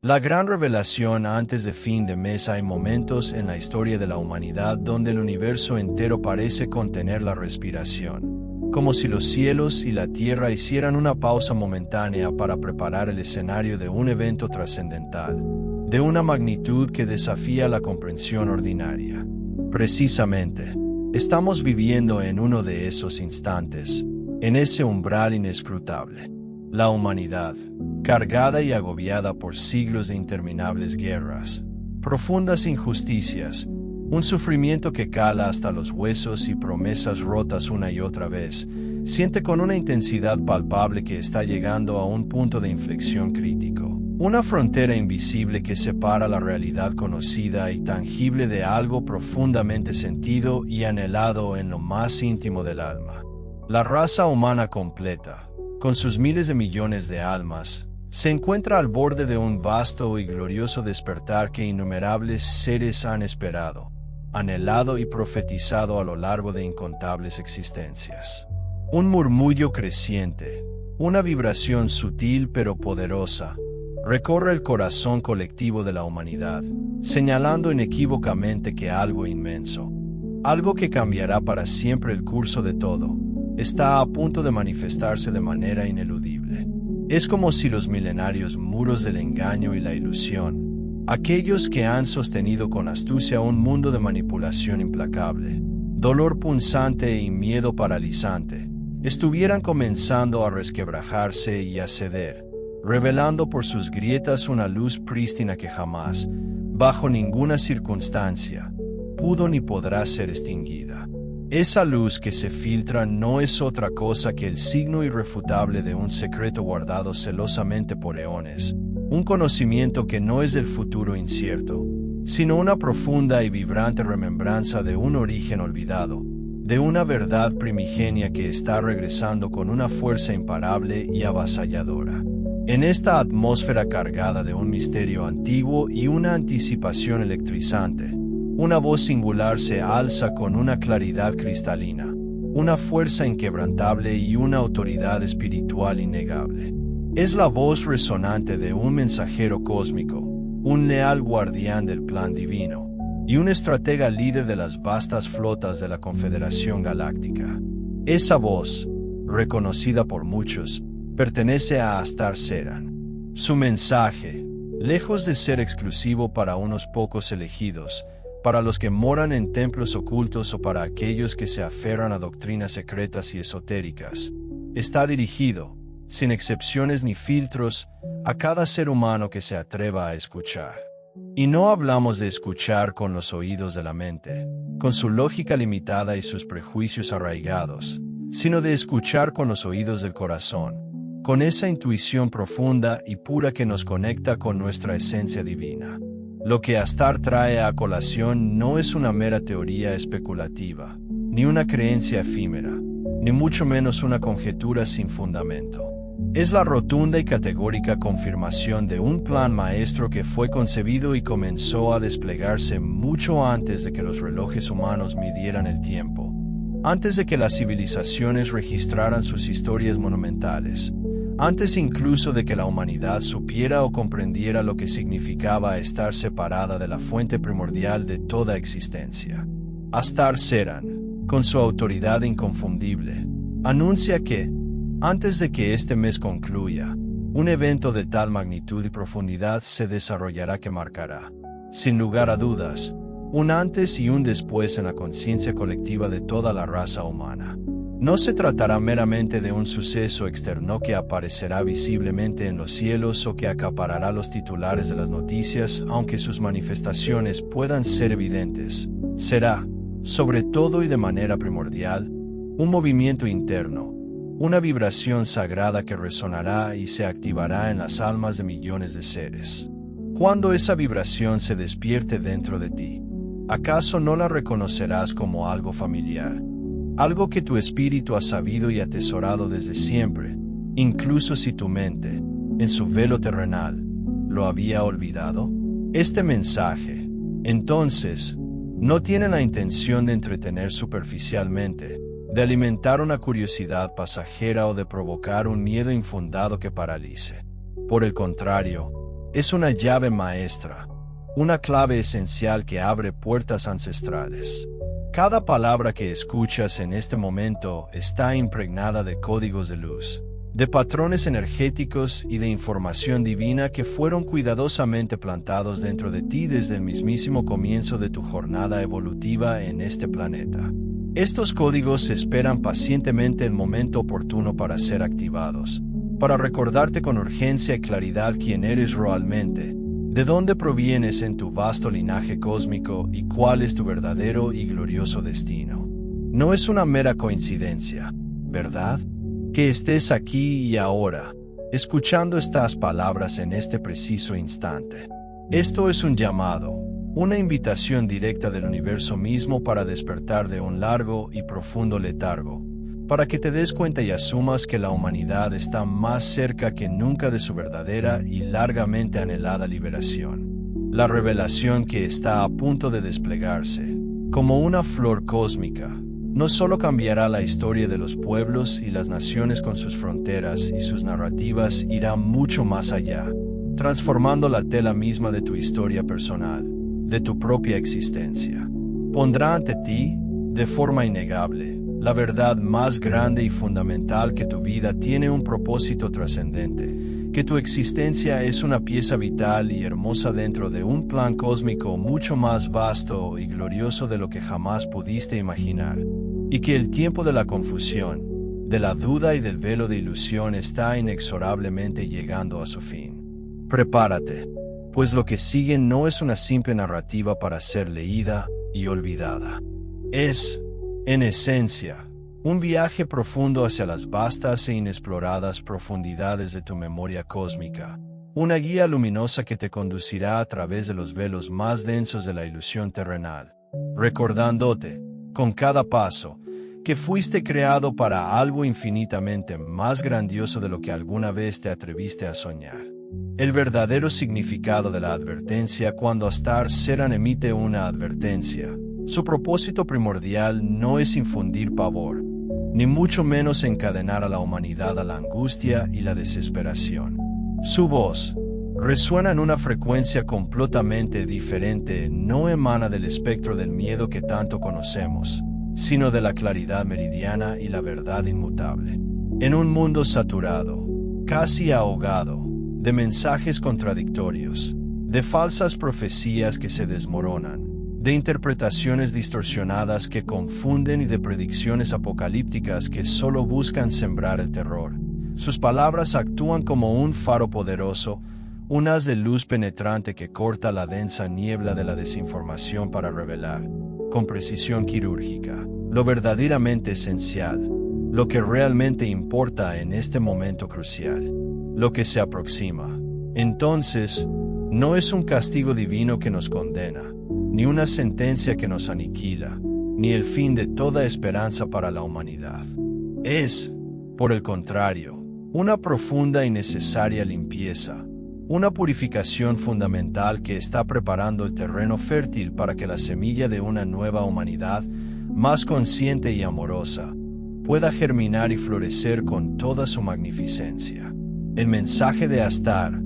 La gran revelación antes de fin de mes. Hay momentos en la historia de la humanidad donde el universo entero parece contener la respiración, como si los cielos y la tierra hicieran una pausa momentánea para preparar el escenario de un evento trascendental, de una magnitud que desafía la comprensión ordinaria. Precisamente, estamos viviendo en uno de esos instantes, en ese umbral inescrutable. La humanidad, cargada y agobiada por siglos de interminables guerras, profundas injusticias, un sufrimiento que cala hasta los huesos y promesas rotas una y otra vez, siente con una intensidad palpable que está llegando a un punto de inflexión crítico, una frontera invisible que separa la realidad conocida y tangible de algo profundamente sentido y anhelado en lo más íntimo del alma. La raza humana completa, con sus miles de millones de almas, se encuentra al borde de un vasto y glorioso despertar que innumerables seres han esperado, anhelado y profetizado a lo largo de incontables existencias. Un murmullo creciente, una vibración sutil pero poderosa, recorre el corazón colectivo de la humanidad, señalando inequívocamente que algo inmenso, algo que cambiará para siempre el curso de todo, está a punto de manifestarse de manera ineludible. Es como si los milenarios muros del engaño y la ilusión, aquellos que han sostenido con astucia un mundo de manipulación implacable, dolor punzante y miedo paralizante, estuvieran comenzando a resquebrajarse y a ceder, revelando por sus grietas una luz prístina que jamás, bajo ninguna circunstancia, pudo ni podrá ser extinguida. Esa luz que se filtra no es otra cosa que el signo irrefutable de un secreto guardado celosamente por eones, un conocimiento que no es del futuro incierto, sino una profunda y vibrante remembranza de un origen olvidado, de una verdad primigenia que está regresando con una fuerza imparable y avasalladora. En esta atmósfera cargada de un misterio antiguo y una anticipación electrizante, una voz singular se alza con una claridad cristalina, una fuerza inquebrantable y una autoridad espiritual innegable. Es la voz resonante de un mensajero cósmico, un leal guardián del plan divino, y un estratega líder de las vastas flotas de la Confederación Galáctica. Esa voz, reconocida por muchos, pertenece a Astar Seran. Su mensaje, lejos de ser exclusivo para unos pocos elegidos, para los que moran en templos ocultos o para aquellos que se aferran a doctrinas secretas y esotéricas, está dirigido, sin excepciones ni filtros, a cada ser humano que se atreva a escuchar. Y no hablamos de escuchar con los oídos de la mente, con su lógica limitada y sus prejuicios arraigados, sino de escuchar con los oídos del corazón, con esa intuición profunda y pura que nos conecta con nuestra esencia divina. Lo que Astar trae a colación no es una mera teoría especulativa, ni una creencia efímera, ni mucho menos una conjetura sin fundamento. Es la rotunda y categórica confirmación de un plan maestro que fue concebido y comenzó a desplegarse mucho antes de que los relojes humanos midieran el tiempo, antes de que las civilizaciones registraran sus historias monumentales, antes incluso de que la humanidad supiera o comprendiera lo que significaba estar separada de la fuente primordial de toda existencia. Astar Seran, con su autoridad inconfundible, anuncia que, antes de que este mes concluya, un evento de tal magnitud y profundidad se desarrollará que marcará, sin lugar a dudas, un antes y un después en la conciencia colectiva de toda la raza humana. No se tratará meramente de un suceso externo que aparecerá visiblemente en los cielos o que acaparará los titulares de las noticias, aunque sus manifestaciones puedan ser evidentes. Será, sobre todo y de manera primordial, un movimiento interno, una vibración sagrada que resonará y se activará en las almas de millones de seres. Cuando esa vibración se despierte dentro de ti, ¿acaso no la reconocerás como algo familiar? Algo que tu espíritu ha sabido y atesorado desde siempre, incluso si tu mente, en su velo terrenal, lo había olvidado. Este mensaje, entonces, no tiene la intención de entretener superficialmente, de alimentar una curiosidad pasajera o de provocar un miedo infundado que paralice. Por el contrario, Es una llave maestra, una clave esencial que abre puertas ancestrales. Cada palabra que escuchas en este momento está impregnada de códigos de luz, de patrones energéticos y de información divina que fueron cuidadosamente plantados dentro de ti desde el mismísimo comienzo de tu jornada evolutiva en este planeta. Estos códigos esperan pacientemente el momento oportuno para ser activados, para recordarte con urgencia y claridad quién eres realmente, de dónde provienes en tu vasto linaje cósmico y cuál es tu verdadero y glorioso destino. No es una mera coincidencia, ¿verdad?, que estés aquí y ahora, escuchando estas palabras en este preciso instante. Esto es un llamado, una invitación directa del universo mismo para despertar de un largo y profundo letargo, para que te des cuenta y asumas que la humanidad está más cerca que nunca de su verdadera y largamente anhelada liberación. La revelación que está a punto de desplegarse, como una flor cósmica, no solo cambiará la historia de los pueblos y las naciones con sus fronteras y sus narrativas irá mucho más allá, transformando la tela misma de tu historia personal, de tu propia existencia. Pondrá ante ti, de forma innegable, la verdad más grande y fundamental: que tu vida tiene un propósito trascendente, que tu existencia es una pieza vital y hermosa dentro de un plan cósmico mucho más vasto y glorioso de lo que jamás pudiste imaginar, y que el tiempo de la confusión, de la duda y del velo de ilusión está inexorablemente llegando a su fin. Prepárate, pues lo que sigue no es una simple narrativa para ser leída y olvidada. Es, en esencia, un viaje profundo hacia las vastas e inexploradas profundidades de tu memoria cósmica, una guía luminosa que te conducirá a través de los velos más densos de la ilusión terrenal, recordándote, con cada paso, que fuiste creado para algo infinitamente más grandioso de lo que alguna vez te atreviste a soñar. El verdadero significado de la advertencia: cuando Astar Seran emite una advertencia, su propósito primordial no es infundir pavor, ni mucho menos encadenar a la humanidad a la angustia y la desesperación. Su voz resuena en una frecuencia completamente diferente, no emana del espectro del miedo que tanto conocemos, sino de la claridad meridiana y la verdad inmutable. En un mundo saturado, casi ahogado, de mensajes contradictorios, de falsas profecías que se desmoronan, de interpretaciones distorsionadas que confunden y de predicciones apocalípticas que solo buscan sembrar el terror, sus palabras actúan como un faro poderoso, un haz de luz penetrante que corta la densa niebla de la desinformación para revelar, con precisión quirúrgica, lo verdaderamente esencial, lo que realmente importa en este momento crucial, lo que se aproxima. Entonces, no es un castigo divino que nos condena, ni una sentencia que nos aniquila, ni el fin de toda esperanza para la humanidad. Es, por el contrario, una profunda y necesaria limpieza, una purificación fundamental que está preparando el terreno fértil para que la semilla de una nueva humanidad, más consciente y amorosa, pueda germinar y florecer con toda su magnificencia. El mensaje de Astar,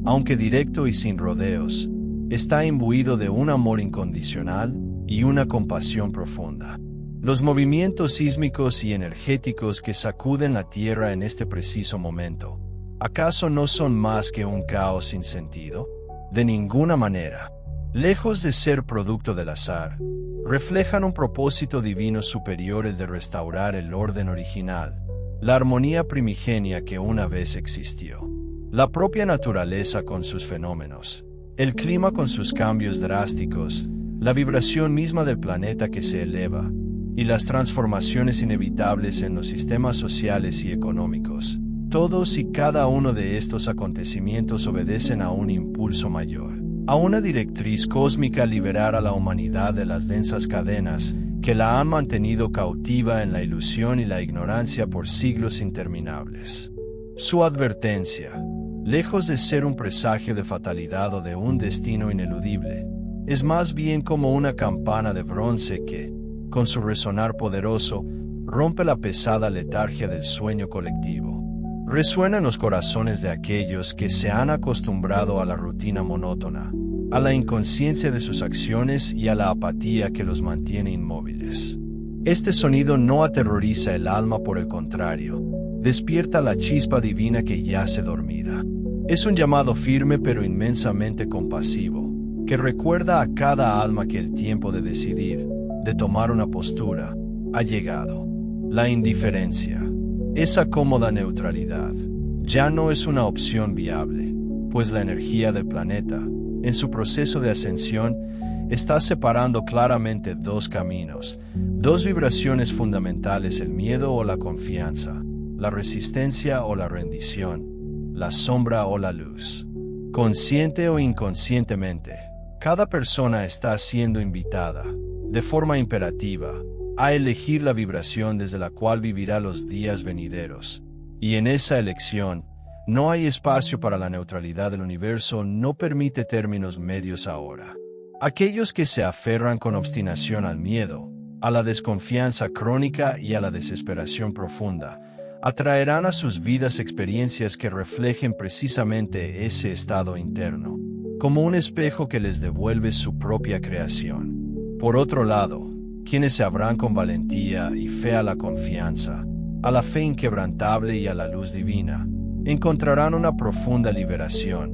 aunque directo y sin rodeos, está imbuido de un amor incondicional y una compasión profunda. Los movimientos sísmicos y energéticos que sacuden la Tierra en este preciso momento, ¿acaso no son más que un caos sin sentido? De ninguna manera. Lejos de ser producto del azar, reflejan un propósito divino superior, el de restaurar el orden original, la armonía primigenia que una vez existió. La propia naturaleza con sus fenómenos, el clima con sus cambios drásticos, la vibración misma del planeta que se eleva, y las transformaciones inevitables en los sistemas sociales y económicos. Todos y cada uno de estos acontecimientos obedecen a un impulso mayor, a una directriz cósmica: liberar a la humanidad de las densas cadenas que la han mantenido cautiva en la ilusión y la ignorancia por siglos interminables. Su advertencia, lejos de ser un presagio de fatalidad o de un destino ineludible, es más bien como una campana de bronce que, con su resonar poderoso, rompe la pesada letargia del sueño colectivo. Resuena en los corazones de aquellos que se han acostumbrado a la rutina monótona, a la inconsciencia de sus acciones y a la apatía que los mantiene inmóviles. Este sonido no aterroriza el alma, por el contrario, despierta la chispa divina que yace dormida. Es un llamado firme pero inmensamente compasivo, que recuerda a cada alma que el tiempo de decidir, de tomar una postura, ha llegado. La indiferencia, esa cómoda neutralidad, ya no es una opción viable, pues la energía del planeta, en su proceso de ascensión, está separando claramente dos caminos, dos vibraciones fundamentales: el miedo o la confianza, la resistencia o la rendición, la sombra o la luz. Consciente o inconscientemente, cada persona está siendo invitada, de forma imperativa, a elegir la vibración desde la cual vivirá los días venideros. Y en esa elección, no hay espacio para la neutralidad. Del universo no permite términos medios ahora. Aquellos que se aferran con obstinación al miedo, a la desconfianza crónica y a la desesperación profunda, atraerán a sus vidas experiencias que reflejen precisamente ese estado interno, como un espejo que les devuelve su propia creación. Por otro lado, quienes se abran con valentía y fe a la confianza, a la fe inquebrantable y a la luz divina, encontrarán una profunda liberación,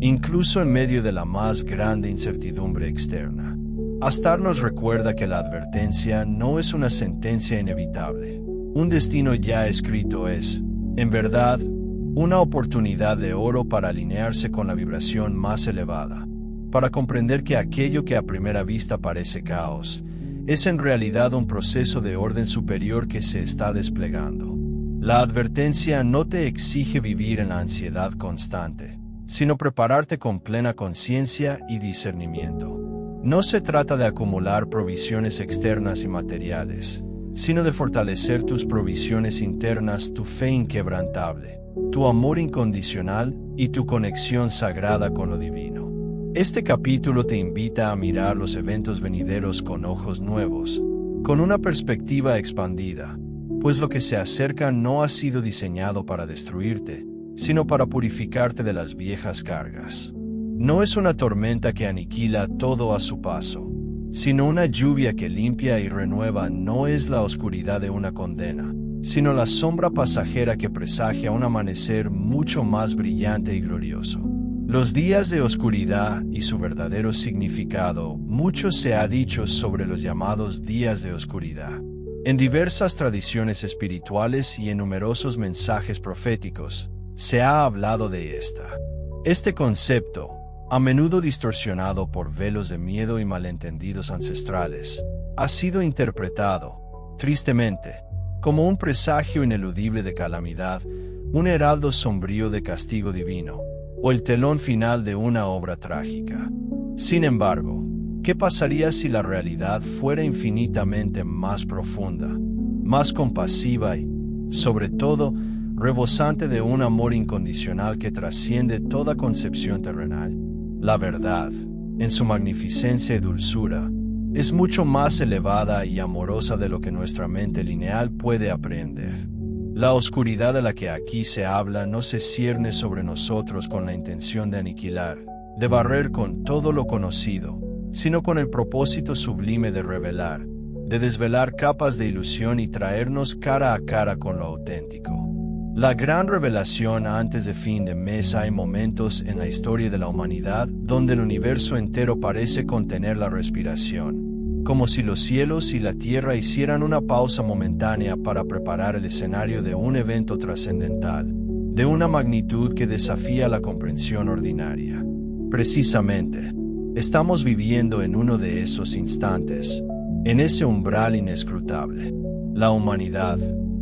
incluso en medio de la más grande incertidumbre externa. Astar nos recuerda que la advertencia no es una sentencia inevitable. Un destino ya escrito es, en verdad, una oportunidad de oro para alinearse con la vibración más elevada, para comprender que aquello que a primera vista parece caos, es en realidad un proceso de orden superior que se está desplegando. La advertencia no te exige vivir en la ansiedad constante, sino prepararte con plena conciencia y discernimiento. No se trata de acumular provisiones externas y materiales, sino de fortalecer tus provisiones internas, tu fe inquebrantable, tu amor incondicional y tu conexión sagrada con lo divino. Este capítulo te invita a mirar los eventos venideros con ojos nuevos, con una perspectiva expandida, pues lo que se acerca no ha sido diseñado para destruirte, sino para purificarte de las viejas cargas. No es una tormenta que aniquila todo a su paso, sino una lluvia que limpia y renueva. No es la oscuridad de una condena, sino la sombra pasajera que presagia un amanecer mucho más brillante y glorioso. Los días de oscuridad y su verdadero significado. Mucho se ha dicho sobre los llamados días de oscuridad. En diversas tradiciones espirituales y en numerosos mensajes proféticos, se ha hablado de esta. Este concepto, a menudo distorsionado por velos de miedo y malentendidos ancestrales, ha sido interpretado, tristemente, como un presagio ineludible de calamidad, un heraldo sombrío de castigo divino, o el telón final de una obra trágica. Sin embargo, ¿qué pasaría si la realidad fuera infinitamente más profunda, más compasiva y, sobre todo, rebosante de un amor incondicional que trasciende toda concepción terrenal? La verdad, en su magnificencia y dulzura, es mucho más elevada y amorosa de lo que nuestra mente lineal puede aprender. La oscuridad de la que aquí se habla no se cierne sobre nosotros con la intención de aniquilar, de barrer con todo lo conocido, sino con el propósito sublime de revelar, de desvelar capas de ilusión y traernos cara a cara con lo auténtico. La gran revelación antes de fin de mes. Hay momentos en la historia de la humanidad donde el universo entero parece contener la respiración, como si los cielos y la tierra hicieran una pausa momentánea para preparar el escenario de un evento trascendental, de una magnitud que desafía la comprensión ordinaria. Precisamente, estamos viviendo en uno de esos instantes, en ese umbral inescrutable. La humanidad,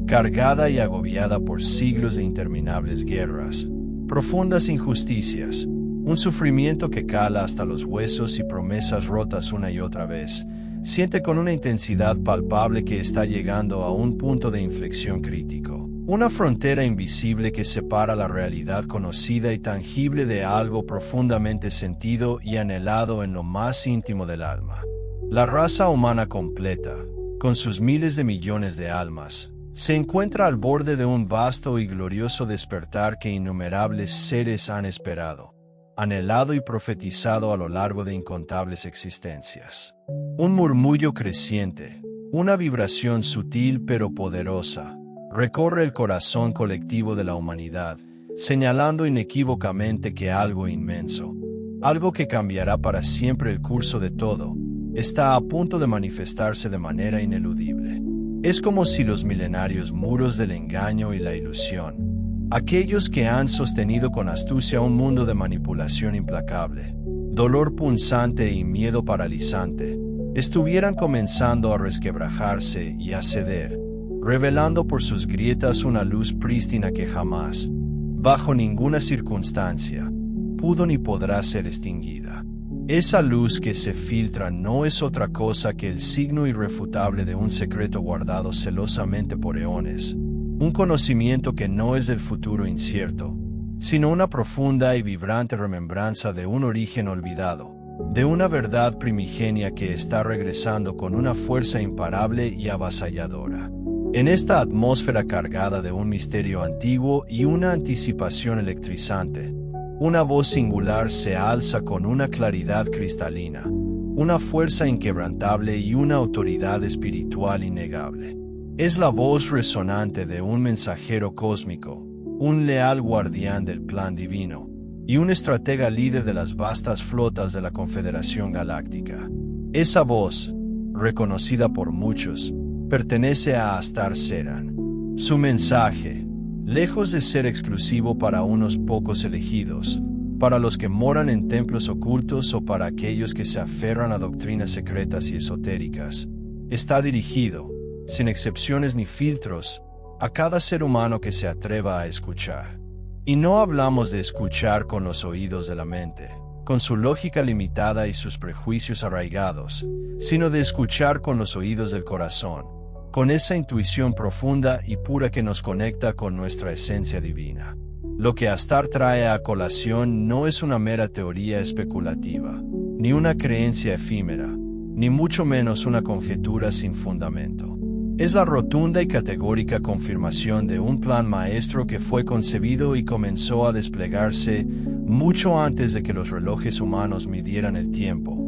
cargada y agobiada por siglos de interminables guerras, profundas injusticias, un sufrimiento que cala hasta los huesos y promesas rotas una y otra vez, siente con una intensidad palpable que está llegando a un punto de inflexión crítico, una frontera invisible que separa la realidad conocida y tangible de algo profundamente sentido y anhelado en lo más íntimo del alma. La raza humana completa, con sus miles de millones de almas, Se encuentra al borde de un vasto y glorioso despertar que innumerables seres han esperado, anhelado y profetizado a lo largo de incontables existencias. Un murmullo creciente, una vibración sutil pero poderosa, recorre el corazón colectivo de la humanidad, señalando inequívocamente que algo inmenso, algo que cambiará para siempre el curso de todo, está a punto de manifestarse de manera ineludible. Es como si los milenarios muros del engaño y la ilusión, aquellos que han sostenido con astucia un mundo de manipulación implacable, dolor punzante y miedo paralizante, estuvieran comenzando a resquebrajarse y a ceder, revelando por sus grietas una luz prístina que jamás, bajo ninguna circunstancia, pudo ni podrá ser extinguida. Esa luz que se filtra no es otra cosa que el signo irrefutable de un secreto guardado celosamente por eones, un conocimiento que no es del futuro incierto, sino una profunda y vibrante remembranza de un origen olvidado, de una verdad primigenia que está regresando con una fuerza imparable y avasalladora. En esta atmósfera cargada de un misterio antiguo y una anticipación electrizante, una voz singular se alza con una claridad cristalina, una fuerza inquebrantable y una autoridad espiritual innegable. Es la voz resonante de un mensajero cósmico, un leal guardián del plan divino, y un estratega líder de las vastas flotas de la Confederación Galáctica. Esa voz, reconocida por muchos, pertenece a Astar Seran. Su mensaje, lejos de ser exclusivo para unos pocos elegidos, para los que moran en templos ocultos o para aquellos que se aferran a doctrinas secretas y esotéricas, está dirigido, sin excepciones ni filtros, a cada ser humano que se atreva a escuchar. Y no hablamos de escuchar con los oídos de la mente, con su lógica limitada y sus prejuicios arraigados, sino de escuchar con los oídos del corazón, con esa intuición profunda y pura que nos conecta con nuestra esencia divina. Lo que Astar trae a colación no es una mera teoría especulativa, ni una creencia efímera, ni mucho menos una conjetura sin fundamento. Es la rotunda y categórica confirmación de un plan maestro que fue concebido y comenzó a desplegarse mucho antes de que los relojes humanos midieran el tiempo,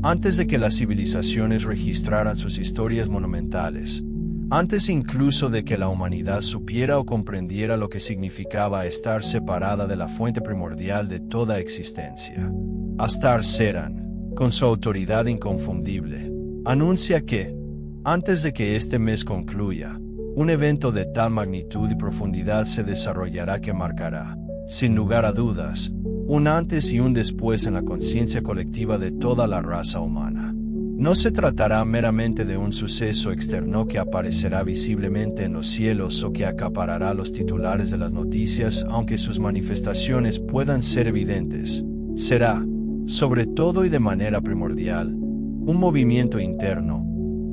antes de que las civilizaciones registraran sus historias monumentales, antes incluso de que la humanidad supiera o comprendiera lo que significaba estar separada de la fuente primordial de toda existencia. Astar Seran, con su autoridad inconfundible, anuncia que, antes de que este mes concluya, un evento de tal magnitud y profundidad se desarrollará que marcará, sin lugar a dudas, un antes y un después en la conciencia colectiva de toda la raza humana. No se tratará meramente de un suceso externo que aparecerá visiblemente en los cielos o que acaparará los titulares de las noticias, aunque sus manifestaciones puedan ser evidentes. Será, sobre todo y de manera primordial, un movimiento interno,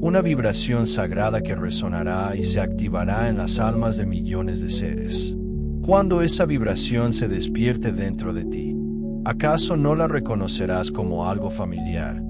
una vibración sagrada que resonará y se activará en las almas de millones de seres. Cuando esa vibración se despierte dentro de ti, ¿acaso no la reconocerás como algo familiar?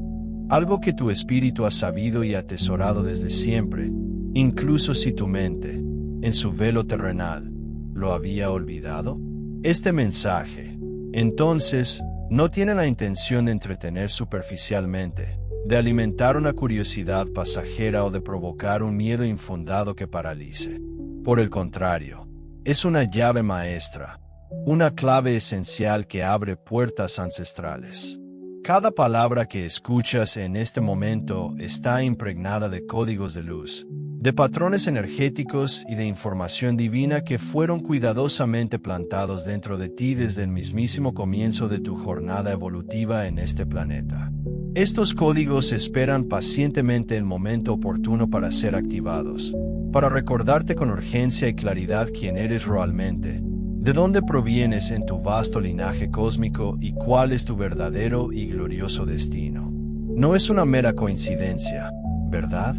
Algo que tu espíritu ha sabido y atesorado desde siempre, incluso si tu mente, en su velo terrenal, lo había olvidado. Este mensaje, entonces, no tiene la intención de entretener superficialmente, de alimentar una curiosidad pasajera o de provocar un miedo infundado que paralice. Por el contrario, es una llave maestra, una clave esencial que abre puertas ancestrales. Cada palabra que escuchas en este momento está impregnada de códigos de luz, de patrones energéticos y de información divina que fueron cuidadosamente plantados dentro de ti desde el mismísimo comienzo de tu jornada evolutiva en este planeta. Estos códigos esperan pacientemente el momento oportuno para ser activados, para recordarte con urgencia y claridad quién eres realmente, de dónde provienes en tu vasto linaje cósmico y cuál es tu verdadero y glorioso destino. No es una mera coincidencia, ¿verdad?,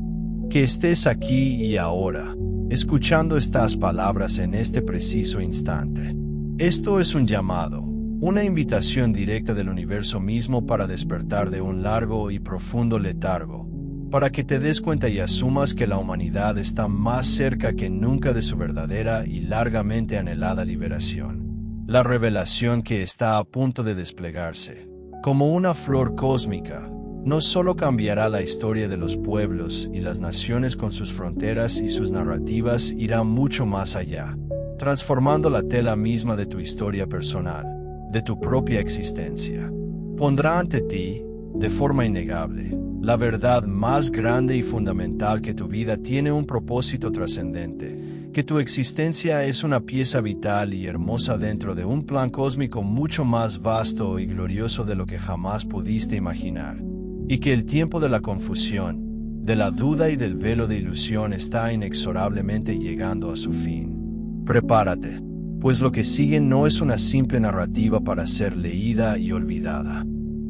que estés aquí y ahora, escuchando estas palabras en este preciso instante. Esto es un llamado, una invitación directa del universo mismo para despertar de un largo y profundo letargo, para que te des cuenta y asumas que la humanidad está más cerca que nunca de su verdadera y largamente anhelada liberación. La revelación que está a punto de desplegarse, como una flor cósmica, no solo cambiará la historia de los pueblos y las naciones con sus fronteras y sus narrativas, irá mucho más allá, transformando la tela misma de tu historia personal, de tu propia existencia. Pondrá ante ti, de forma innegable, la verdad más grande y fundamental: que tu vida tiene un propósito trascendente, que tu existencia es una pieza vital y hermosa dentro de un plan cósmico mucho más vasto y glorioso de lo que jamás pudiste imaginar, y que el tiempo de la confusión, de la duda y del velo de ilusión está inexorablemente llegando a su fin. Prepárate, pues lo que sigue no es una simple narrativa para ser leída y olvidada.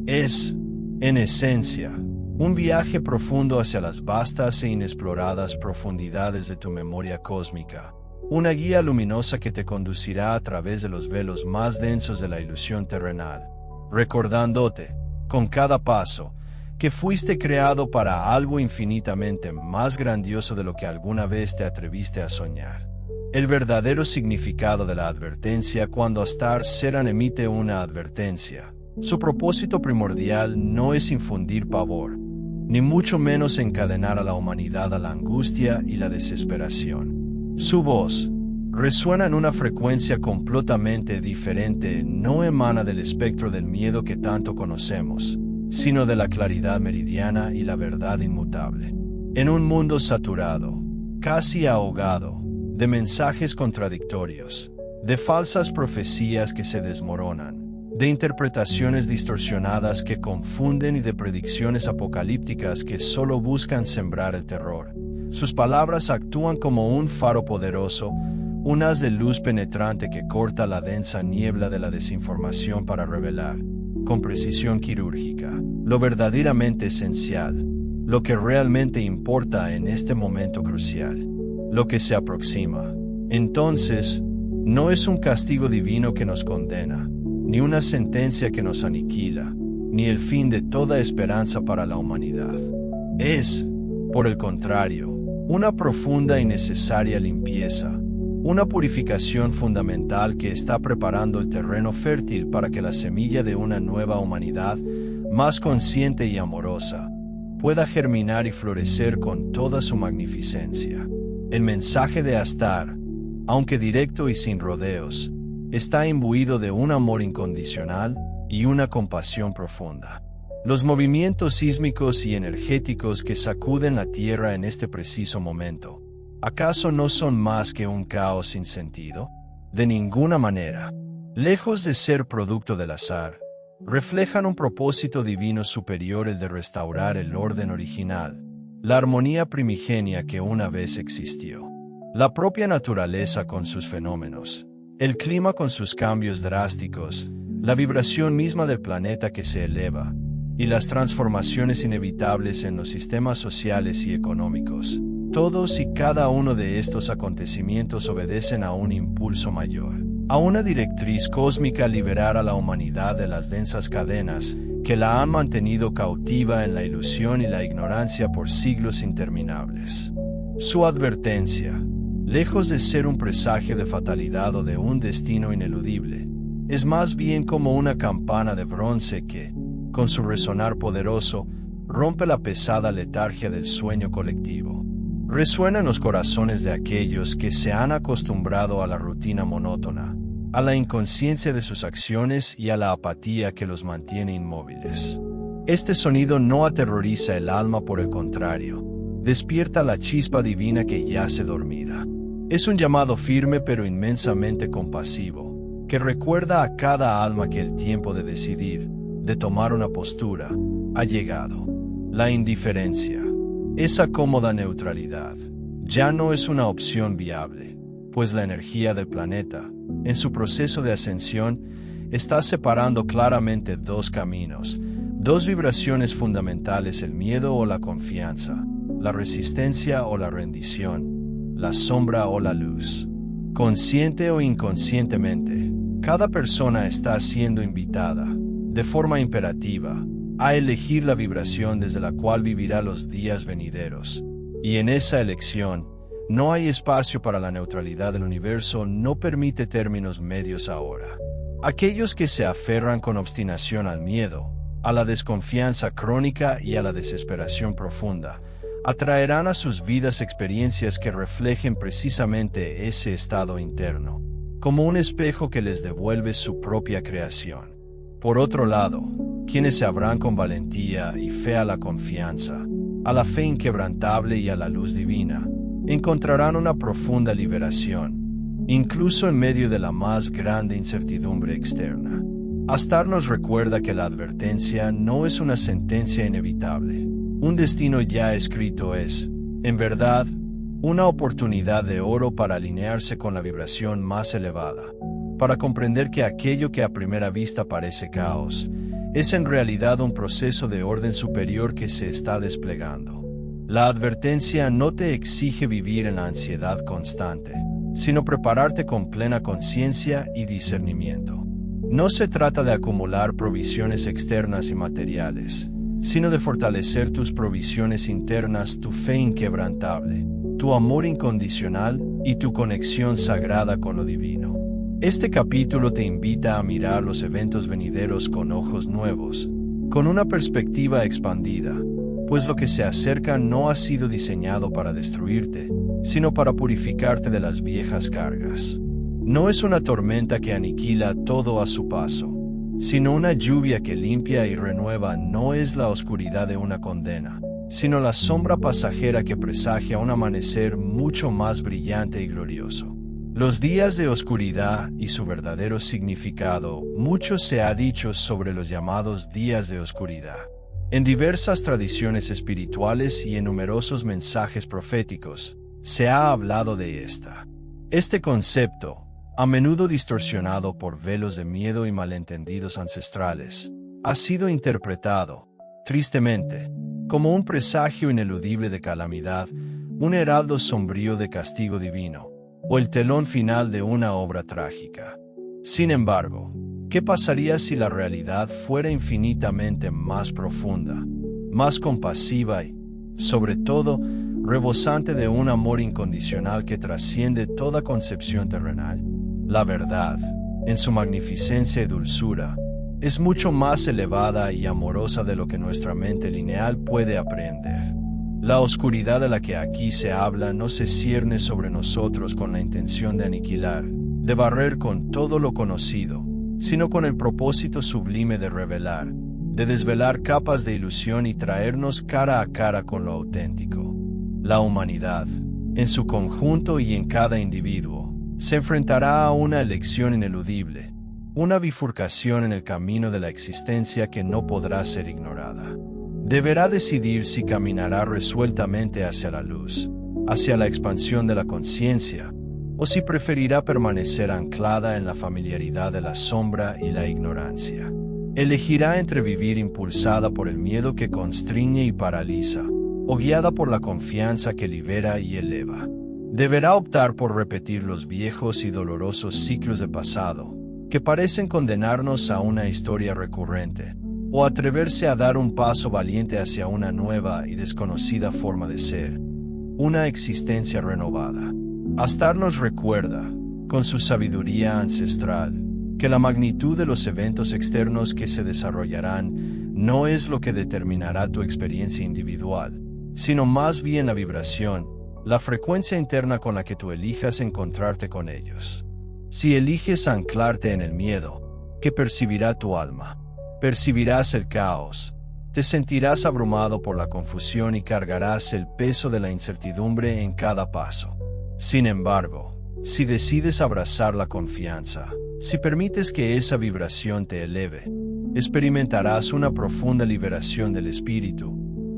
Es, en esencia, un viaje profundo hacia las vastas e inexploradas profundidades de tu memoria cósmica, una guía luminosa que te conducirá a través de los velos más densos de la ilusión terrenal, recordándote, con cada paso, que fuiste creado para algo infinitamente más grandioso de lo que alguna vez te atreviste a soñar. El verdadero significado de la advertencia: cuando Astar Seran emite una advertencia, su propósito primordial no es infundir pavor, ni mucho menos encadenar a la humanidad a la angustia y la desesperación. Su voz resuena en una frecuencia completamente diferente, no emana del espectro del miedo que tanto conocemos, sino de la claridad meridiana y la verdad inmutable. En un mundo saturado, casi ahogado, de mensajes contradictorios, de falsas profecías que se desmoronan, de interpretaciones distorsionadas que confunden y de predicciones apocalípticas que solo buscan sembrar el terror, sus palabras actúan como un faro poderoso, un haz de luz penetrante que corta la densa niebla de la desinformación para revelar, con precisión quirúrgica, lo verdaderamente esencial, lo que realmente importa en este momento crucial, lo que se aproxima. Entonces, no es un castigo divino que nos condena, ni una sentencia que nos aniquila, ni el fin de toda esperanza para la humanidad. Es, por el contrario, una profunda y necesaria limpieza, una purificación fundamental que está preparando el terreno fértil para que la semilla de una nueva humanidad, más consciente y amorosa, pueda germinar y florecer con toda su magnificencia. El mensaje de Astar, aunque directo y sin rodeos, está imbuido de un amor incondicional y una compasión profunda. Los movimientos sísmicos y energéticos que sacuden la Tierra en este preciso momento, ¿acaso no son más que un caos sin sentido? De ninguna manera. Lejos de ser producto del azar, reflejan un propósito divino superior, el de restaurar el orden original, la armonía primigenia que una vez existió. La propia naturaleza con sus fenómenos, el clima con sus cambios drásticos, la vibración misma del planeta que se eleva, y las transformaciones inevitables en los sistemas sociales y económicos. Todos y cada uno de estos acontecimientos obedecen a un impulso mayor, a una directriz cósmica: liberar a la humanidad de las densas cadenas que la han mantenido cautiva en la ilusión y la ignorancia por siglos interminables. Su advertencia, lejos de ser un presagio de fatalidad o de un destino ineludible, es más bien como una campana de bronce que, con su resonar poderoso, rompe la pesada letargia del sueño colectivo. Resuena en los corazones de aquellos que se han acostumbrado a la rutina monótona, a la inconsciencia de sus acciones y a la apatía que los mantiene inmóviles. Este sonido no aterroriza el alma, por el contrario, despierta la chispa divina que yace dormida. Es un llamado firme pero inmensamente compasivo, que recuerda a cada alma que el tiempo de decidir, de tomar una postura, ha llegado. La indiferencia, esa cómoda neutralidad, ya no es una opción viable, pues la energía del planeta, en su proceso de ascensión, está separando claramente dos caminos, dos vibraciones fundamentales: el miedo o la confianza, la resistencia o la rendición, la sombra o la luz. Consciente o inconscientemente, cada persona está siendo invitada, de forma imperativa, a elegir la vibración desde la cual vivirá los días venideros. Y en esa elección, no hay espacio para la neutralidad del universo, no permite términos medios ahora. Aquellos que se aferran con obstinación al miedo, a la desconfianza crónica y a la desesperación profunda, atraerán a sus vidas experiencias que reflejen precisamente ese estado interno, como un espejo que les devuelve su propia creación. Por otro lado, quienes se abran con valentía y fe a la confianza, a la fe inquebrantable y a la luz divina, encontrarán una profunda liberación, incluso en medio de la más grande incertidumbre externa. Astar nos recuerda que la advertencia no es una sentencia inevitable. Un destino ya escrito es, en verdad, una oportunidad de oro para alinearse con la vibración más elevada, para comprender que aquello que a primera vista parece caos, es en realidad un proceso de orden superior que se está desplegando. La advertencia no te exige vivir en la ansiedad constante, sino prepararte con plena conciencia y discernimiento. No se trata de acumular provisiones externas y materiales, sino de fortalecer tus provisiones internas, tu fe inquebrantable, tu amor incondicional y tu conexión sagrada con lo divino. Este capítulo te invita a mirar los eventos venideros con ojos nuevos, con una perspectiva expandida, pues lo que se acerca no ha sido diseñado para destruirte, sino para purificarte de las viejas cargas. No es una tormenta que aniquila todo a su paso, sino una lluvia que limpia y renueva. No es la oscuridad de una condena, sino la sombra pasajera que presagia un amanecer mucho más brillante y glorioso. Los días de oscuridad y su verdadero significado. Mucho se ha dicho sobre los llamados días de oscuridad. En diversas tradiciones espirituales y en numerosos mensajes proféticos, se ha hablado de esta. Este concepto, a menudo distorsionado por velos de miedo y malentendidos ancestrales, ha sido interpretado, tristemente, como un presagio ineludible de calamidad, un heraldo sombrío de castigo divino, o el telón final de una obra trágica. Sin embargo, ¿qué pasaría si la realidad fuera infinitamente más profunda, más compasiva y, sobre todo, rebosante de un amor incondicional que trasciende toda concepción terrenal? La verdad, en su magnificencia y dulzura, es mucho más elevada y amorosa de lo que nuestra mente lineal puede aprender. La oscuridad de la que aquí se habla no se cierne sobre nosotros con la intención de aniquilar, de barrer con todo lo conocido, sino con el propósito sublime de revelar, de desvelar capas de ilusión y traernos cara a cara con lo auténtico. La humanidad, en su conjunto y en cada individuo, se enfrentará a una elección ineludible, una bifurcación en el camino de la existencia que no podrá ser ignorada. Deberá decidir si caminará resueltamente hacia la luz, hacia la expansión de la conciencia, o si preferirá permanecer anclada en la familiaridad de la sombra y la ignorancia. Elegirá entre vivir impulsada por el miedo que constriñe y paraliza, o guiada por la confianza que libera y eleva. Deberá optar por repetir los viejos y dolorosos ciclos de pasado, que parecen condenarnos a una historia recurrente, o atreverse a dar un paso valiente hacia una nueva y desconocida forma de ser, una existencia renovada. Astar nos recuerda, con su sabiduría ancestral, que la magnitud de los eventos externos que se desarrollarán no es lo que determinará tu experiencia individual, sino más bien la vibración, la frecuencia interna con la que tú elijas encontrarte con ellos. Si eliges anclarte en el miedo, ¿qué percibirá tu alma? Percibirás el caos, te sentirás abrumado por la confusión y cargarás el peso de la incertidumbre en cada paso. Sin embargo, si decides abrazar la confianza, si permites que esa vibración te eleve, experimentarás una profunda liberación del espíritu,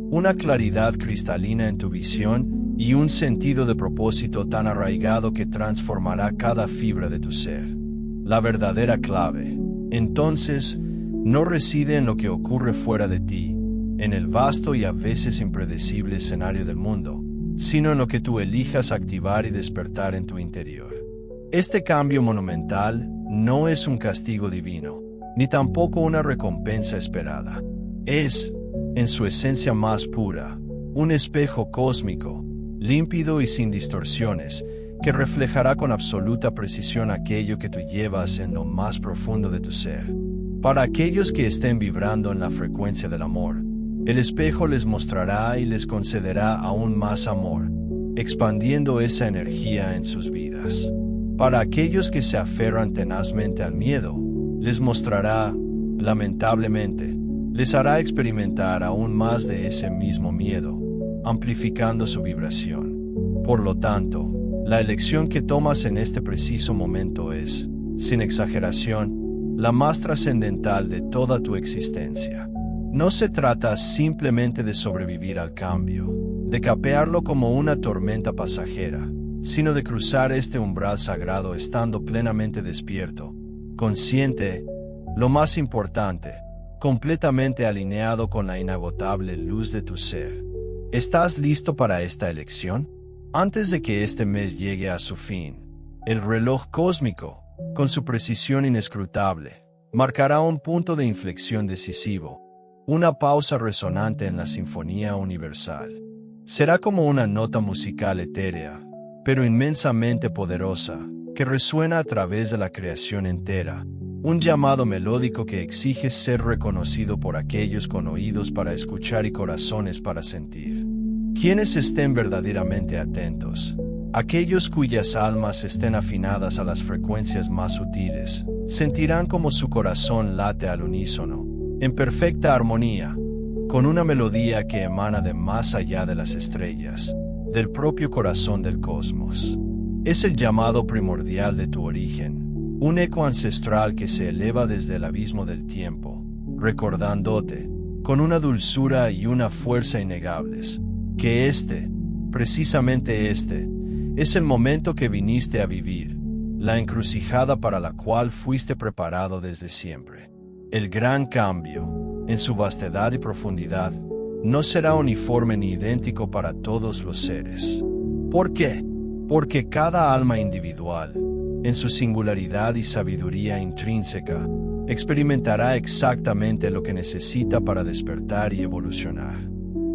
una claridad cristalina en tu visión y un sentido de propósito tan arraigado que transformará cada fibra de tu ser. La verdadera clave, entonces, no reside en lo que ocurre fuera de ti, en el vasto y a veces impredecible escenario del mundo, sino en lo que tú elijas activar y despertar en tu interior. Este cambio monumental no es un castigo divino, ni tampoco una recompensa esperada. Es, en su esencia más pura, un espejo cósmico, límpido y sin distorsiones, que reflejará con absoluta precisión aquello que tú llevas en lo más profundo de tu ser. Para aquellos que estén vibrando en la frecuencia del amor, el espejo les mostrará y les concederá aún más amor, expandiendo esa energía en sus vidas. Para aquellos que se aferran tenazmente al miedo, les mostrará, lamentablemente, les hará experimentar aún más de ese mismo miedo, amplificando su vibración. Por lo tanto, la elección que tomas en este preciso momento es, sin exageración, la más trascendental de toda tu existencia. No se trata simplemente de sobrevivir al cambio, de capearlo como una tormenta pasajera, sino de cruzar este umbral sagrado estando plenamente despierto, consciente, lo más importante, completamente alineado con la inagotable luz de tu ser. ¿Estás listo para esta elección? Antes de que este mes llegue a su fin, el reloj cósmico, con su precisión inescrutable, marcará un punto de inflexión decisivo, una pausa resonante en la sinfonía universal. Será como una nota musical etérea, pero inmensamente poderosa, que resuena a través de la creación entera, un llamado melódico que exige ser reconocido por aquellos con oídos para escuchar y corazones para sentir. Quienes estén verdaderamente atentos, aquellos cuyas almas estén afinadas a las frecuencias más sutiles, sentirán como su corazón late al unísono, en perfecta armonía, con una melodía que emana de más allá de las estrellas, del propio corazón del cosmos. Es el llamado primordial de tu origen, un eco ancestral que se eleva desde el abismo del tiempo, recordándote, con una dulzura y una fuerza innegables, que precisamente es el momento que viniste a vivir, la encrucijada para la cual fuiste preparado desde siempre. El gran cambio, en su vastedad y profundidad, no será uniforme ni idéntico para todos los seres. ¿Por qué? Porque cada alma individual, en su singularidad y sabiduría intrínseca, experimentará exactamente lo que necesita para despertar y evolucionar.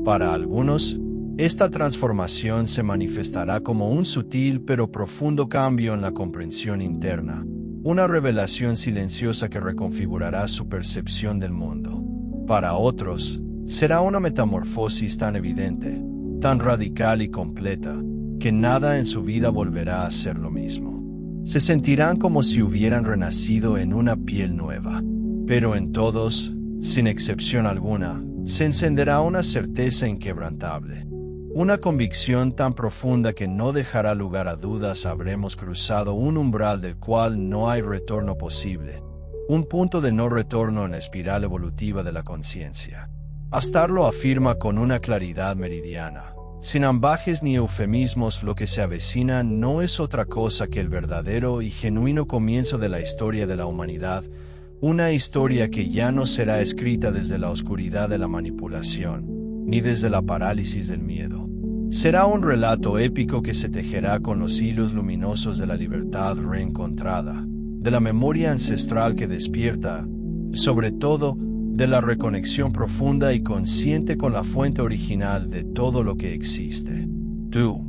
Para algunos, esta transformación se manifestará como un sutil pero profundo cambio en la comprensión interna, una revelación silenciosa que reconfigurará su percepción del mundo. Para otros, será una metamorfosis tan evidente, tan radical y completa, que nada en su vida volverá a ser lo mismo. Se sentirán como si hubieran renacido en una piel nueva. Pero en todos, sin excepción alguna, se encenderá una certeza inquebrantable. Una convicción tan profunda que no dejará lugar a dudas. Habremos cruzado un umbral del cual no hay retorno posible, un punto de no retorno en la espiral evolutiva de la conciencia. Astar lo afirma con una claridad meridiana. Sin ambajes ni eufemismos, lo que se avecina no es otra cosa que el verdadero y genuino comienzo de la historia de la humanidad, una historia que ya no será escrita desde la oscuridad de la manipulación, ni desde la parálisis del miedo. Será un relato épico que se tejerá con los hilos luminosos de la libertad reencontrada, de la memoria ancestral que despierta, sobre todo, de la reconexión profunda y consciente con la fuente original de todo lo que existe. Tú,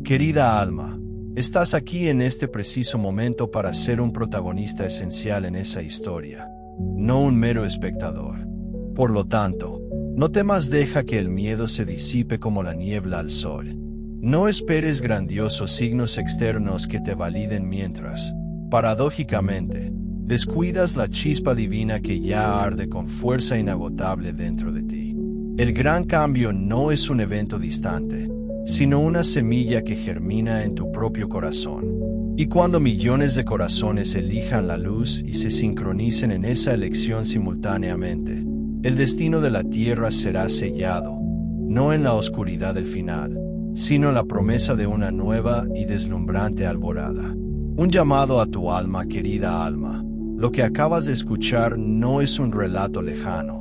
querida alma, estás aquí en este preciso momento para ser un protagonista esencial en esa historia, no un mero espectador. Por lo tanto, no temas, deja que el miedo se disipe como la niebla al sol. No esperes grandiosos signos externos que te validen mientras, paradójicamente, descuidas la chispa divina que ya arde con fuerza inagotable dentro de ti. El gran cambio no es un evento distante, sino una semilla que germina en tu propio corazón. Y cuando millones de corazones elijan la luz y se sincronicen en esa elección simultáneamente, el destino de la tierra será sellado, no en la oscuridad del final, sino en la promesa de una nueva y deslumbrante alborada. Un llamado a tu alma, querida alma. Lo que acabas de escuchar no es un relato lejano,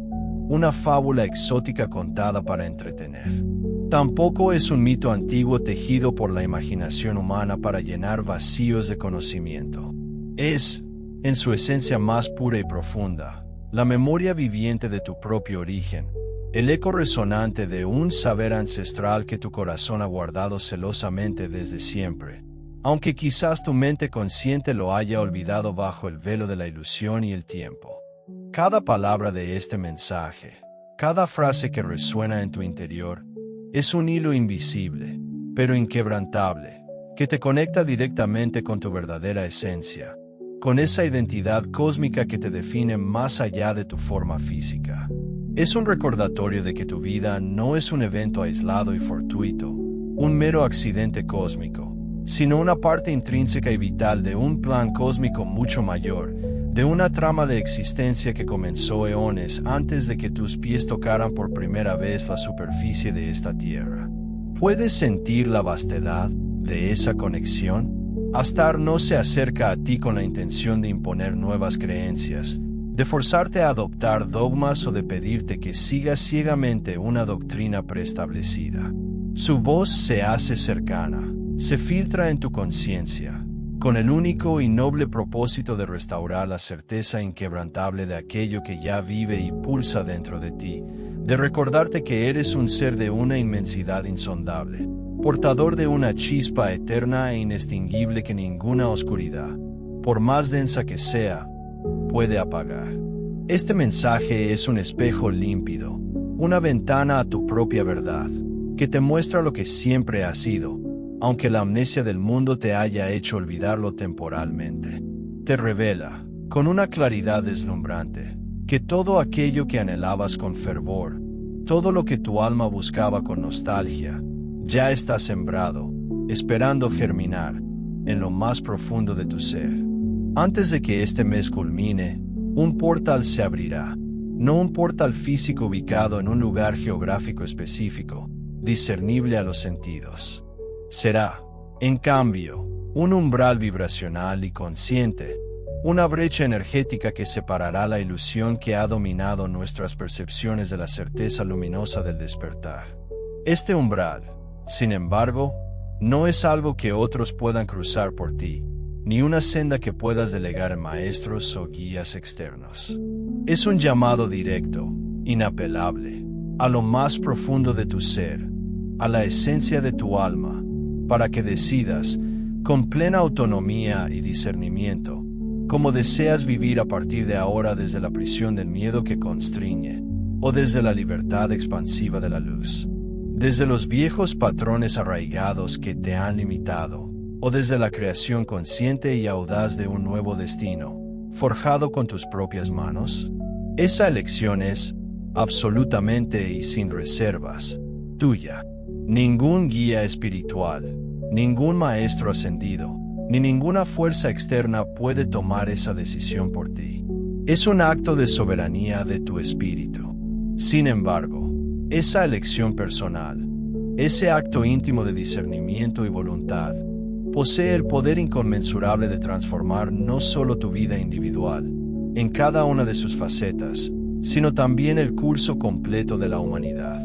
una fábula exótica contada para entretener. Tampoco es un mito antiguo tejido por la imaginación humana para llenar vacíos de conocimiento. Es, en su esencia más pura y profunda, la memoria viviente de tu propio origen, el eco resonante de un saber ancestral que tu corazón ha guardado celosamente desde siempre, aunque quizás tu mente consciente lo haya olvidado bajo el velo de la ilusión y el tiempo. Cada palabra de este mensaje, cada frase que resuena en tu interior, es un hilo invisible, pero inquebrantable, que te conecta directamente con tu verdadera esencia, con esa identidad cósmica que te define más allá de tu forma física. Es un recordatorio de que tu vida no es un evento aislado y fortuito, un mero accidente cósmico, sino una parte intrínseca y vital de un plan cósmico mucho mayor, de una trama de existencia que comenzó eones antes de que tus pies tocaran por primera vez la superficie de esta tierra. ¿Puedes sentir la vastedad de esa conexión? Astar no se acerca a ti con la intención de imponer nuevas creencias, de forzarte a adoptar dogmas o de pedirte que sigas ciegamente una doctrina preestablecida. Su voz se hace cercana, se filtra en tu conciencia, con el único y noble propósito de restaurar la certeza inquebrantable de aquello que ya vive y pulsa dentro de ti, de recordarte que eres un ser de una inmensidad insondable, portador de una chispa eterna e inextinguible que ninguna oscuridad, por más densa que sea, puede apagar. Este mensaje es un espejo límpido, una ventana a tu propia verdad, que te muestra lo que siempre has sido, aunque la amnesia del mundo te haya hecho olvidarlo temporalmente. Te revela, con una claridad deslumbrante, que todo aquello que anhelabas con fervor, todo lo que tu alma buscaba con nostalgia, ya está sembrado, esperando germinar, en lo más profundo de tu ser. Antes de que este mes culmine, un portal se abrirá, no un portal físico ubicado en un lugar geográfico específico, discernible a los sentidos. Será, en cambio, un umbral vibracional y consciente, una brecha energética que separará la ilusión que ha dominado nuestras percepciones de la certeza luminosa del despertar. Este umbral, sin embargo, no es algo que otros puedan cruzar por ti, ni una senda que puedas delegar en maestros o guías externos. Es un llamado directo, inapelable, a lo más profundo de tu ser, a la esencia de tu alma, para que decidas, con plena autonomía y discernimiento, cómo deseas vivir a partir de ahora desde la prisión del miedo que constriñe, o desde la libertad expansiva de la luz. Desde los viejos patrones arraigados que te han limitado, o desde la creación consciente y audaz de un nuevo destino, forjado con tus propias manos. Esa elección es, absolutamente y sin reservas, tuya. Ningún guía espiritual, ningún maestro ascendido, ni ninguna fuerza externa puede tomar esa decisión por ti. Es un acto de soberanía de tu espíritu. Sin embargo, esa elección personal, ese acto íntimo de discernimiento y voluntad, posee el poder inconmensurable de transformar no solo tu vida individual, en cada una de sus facetas, sino también el curso completo de la humanidad.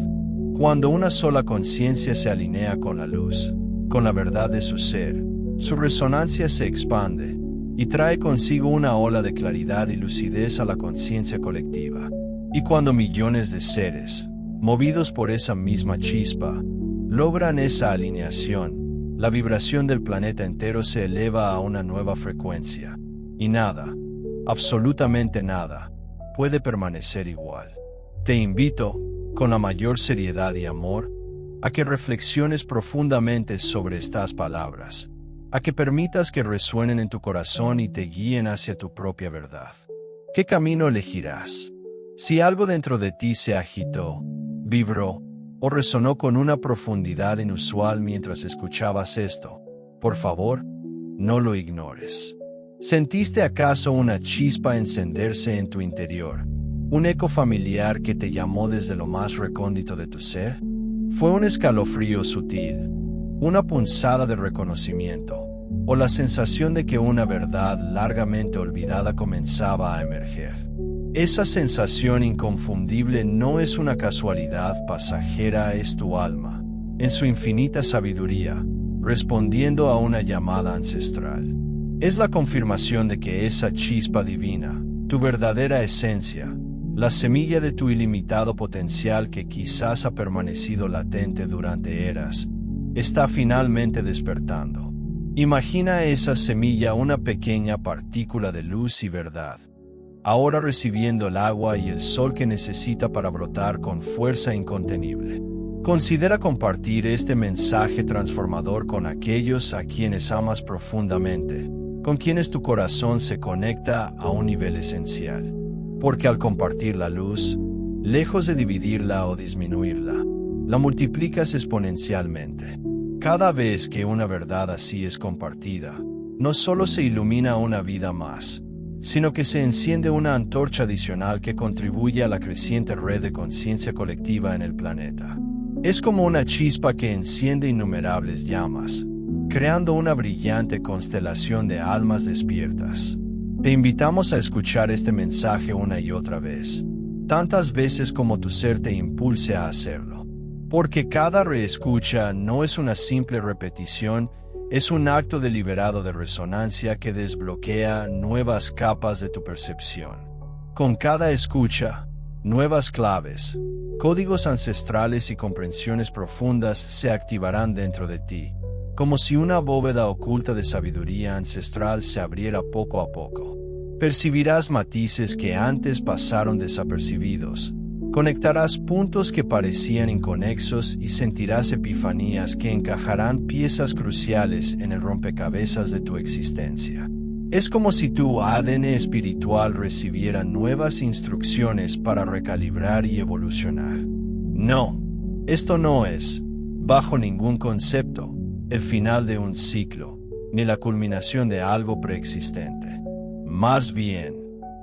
Cuando una sola conciencia se alinea con la luz, con la verdad de su ser, su resonancia se expande y trae consigo una ola de claridad y lucidez a la conciencia colectiva. Y cuando millones de seres, movidos por esa misma chispa, logran esa alineación, la vibración del planeta entero se eleva a una nueva frecuencia, y nada, absolutamente nada, puede permanecer igual. Te invito, con la mayor seriedad y amor, a que reflexiones profundamente sobre estas palabras, a que permitas que resuenen en tu corazón y te guíen hacia tu propia verdad. ¿Qué camino elegirás? Si algo dentro de ti se agitó, vibró o resonó con una profundidad inusual mientras escuchabas esto, por favor, no lo ignores. ¿Sentiste acaso una chispa encenderse en tu interior? ¿Un eco familiar que te llamó desde lo más recóndito de tu ser? ¿Fue un escalofrío sutil, una punzada de reconocimiento, o la sensación de que una verdad largamente olvidada comenzaba a emerger? Esa sensación inconfundible no es una casualidad pasajera, es tu alma, en su infinita sabiduría, respondiendo a una llamada ancestral. Es la confirmación de que esa chispa divina, tu verdadera esencia, La semilla de tu ilimitado potencial que quizás ha permanecido latente durante eras, está finalmente despertando. Imagina esa semilla una pequeña partícula de luz y verdad, ahora recibiendo el agua y el sol que necesita para brotar con fuerza incontenible. Considera compartir este mensaje transformador con aquellos a quienes amas profundamente, con quienes tu corazón se conecta a un nivel esencial. Porque al compartir la luz, lejos de dividirla o disminuirla, la multiplicas exponencialmente. Cada vez que una verdad así es compartida, no solo se ilumina una vida más, sino que se enciende una antorcha adicional que contribuye a la creciente red de conciencia colectiva en el planeta. Es como una chispa que enciende innumerables llamas, creando una brillante constelación de almas despiertas. Te invitamos a escuchar este mensaje una y otra vez, tantas veces como tu ser te impulse a hacerlo. Porque cada reescucha no es una simple repetición, es un acto deliberado de resonancia que desbloquea nuevas capas de tu percepción. Con cada escucha, nuevas claves, códigos ancestrales y comprensiones profundas se activarán dentro de ti, como si una bóveda oculta de sabiduría ancestral se abriera poco a poco. Percibirás matices que antes pasaron desapercibidos, conectarás puntos que parecían inconexos y sentirás epifanías que encajarán piezas cruciales en el rompecabezas de tu existencia. Es como si tu ADN espiritual recibiera nuevas instrucciones para recalibrar y evolucionar. No, esto no es, bajo ningún concepto, el final de un ciclo, ni la culminación de algo preexistente. Más bien,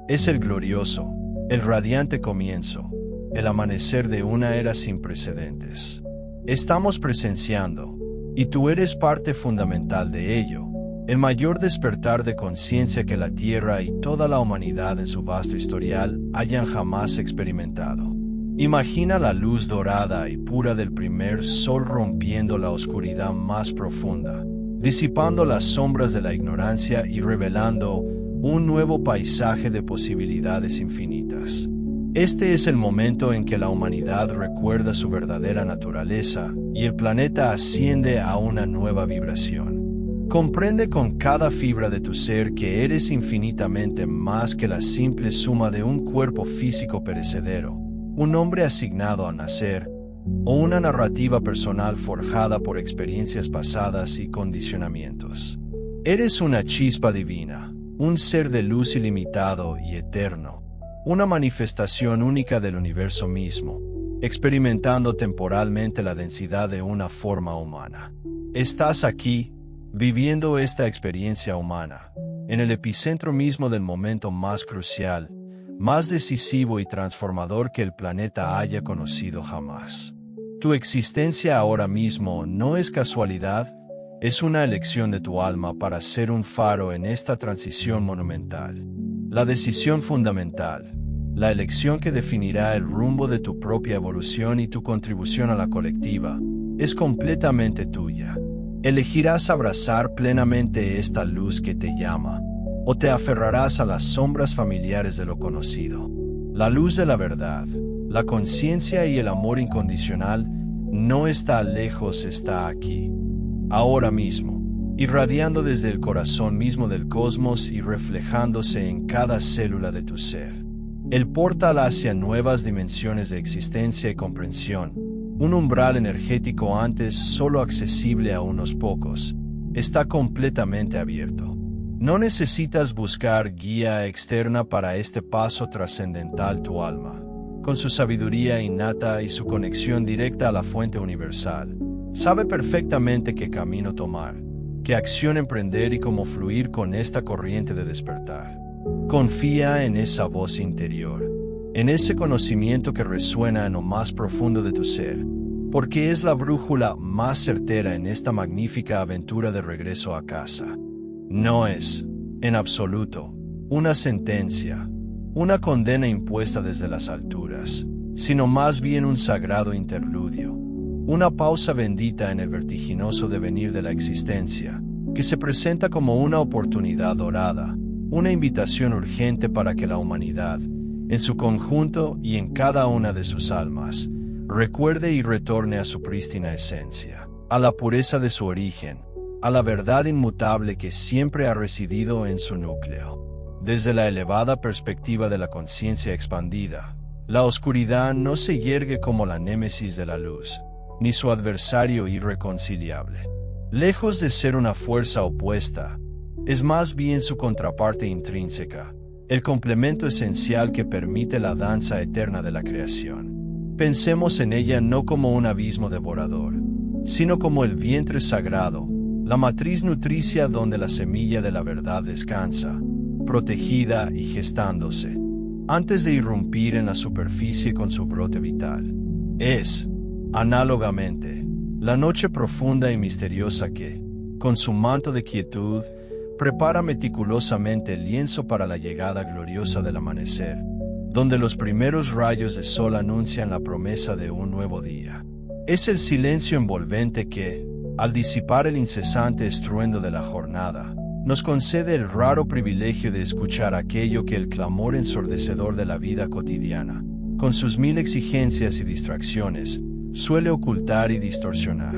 es el glorioso, el radiante comienzo, el amanecer de una era sin precedentes. Estamos presenciando, y tú eres parte fundamental de ello, el mayor despertar de conciencia que la Tierra y toda la humanidad en su vasto historial hayan jamás experimentado. Imagina la luz dorada y pura del primer sol rompiendo la oscuridad más profunda, disipando las sombras de la ignorancia y revelando un nuevo paisaje de posibilidades infinitas. Este es el momento en que la humanidad recuerda su verdadera naturaleza y el planeta asciende a una nueva vibración. Comprende con cada fibra de tu ser que eres infinitamente más que la simple suma de un cuerpo físico perecedero, un nombre asignado a nacer, o una narrativa personal forjada por experiencias pasadas y condicionamientos. Eres una chispa divina, un ser de luz ilimitado y eterno, una manifestación única del universo mismo, experimentando temporalmente la densidad de una forma humana. Estás aquí, viviendo esta experiencia humana, en el epicentro mismo del momento más crucial, más decisivo y transformador que el planeta haya conocido jamás. Tu existencia ahora mismo no es casualidad, es una elección de tu alma para ser un faro en esta transición monumental. La decisión fundamental, la elección que definirá el rumbo de tu propia evolución y tu contribución a la colectiva, es completamente tuya. Elegirás abrazar plenamente esta luz que te llama, o te aferrarás a las sombras familiares de lo conocido. La luz de la verdad, la conciencia y el amor incondicional no está lejos, está aquí, ahora mismo, irradiando desde el corazón mismo del cosmos y reflejándose en cada célula de tu ser. El portal hacia nuevas dimensiones de existencia y comprensión, un umbral energético antes solo accesible a unos pocos, está completamente abierto. No necesitas buscar guía externa para este paso trascendental. Tu alma, con su sabiduría innata y su conexión directa a la fuente universal, sabe perfectamente qué camino tomar, qué acción emprender y cómo fluir con esta corriente de despertar. Confía en esa voz interior, en ese conocimiento que resuena en lo más profundo de tu ser, porque es la brújula más certera en esta magnífica aventura de regreso a casa. No es, en absoluto, una sentencia, una condena impuesta desde las alturas, sino más bien un sagrado interludio, una pausa bendita en el vertiginoso devenir de la existencia, que se presenta como una oportunidad dorada, una invitación urgente para que la humanidad, en su conjunto y en cada una de sus almas, recuerde y retorne a su prístina esencia, a la pureza de su origen, a la verdad inmutable que siempre ha residido en su núcleo. Desde la elevada perspectiva de la conciencia expandida, la oscuridad no se yergue como la némesis de la luz, ni su adversario irreconciliable. Lejos de ser una fuerza opuesta, es más bien su contraparte intrínseca, el complemento esencial que permite la danza eterna de la creación. Pensemos en ella no como un abismo devorador, sino como el vientre sagrado, la matriz nutricia donde la semilla de la verdad descansa, protegida y gestándose, antes de irrumpir en la superficie con su brote vital. Es, análogamente, la noche profunda y misteriosa que, con su manto de quietud, prepara meticulosamente el lienzo para la llegada gloriosa del amanecer, donde los primeros rayos de sol anuncian la promesa de un nuevo día. Es el silencio envolvente que, al disipar el incesante estruendo de la jornada, nos concede el raro privilegio de escuchar aquello que el clamor ensordecedor de la vida cotidiana, con sus mil exigencias y distracciones, suele ocultar y distorsionar.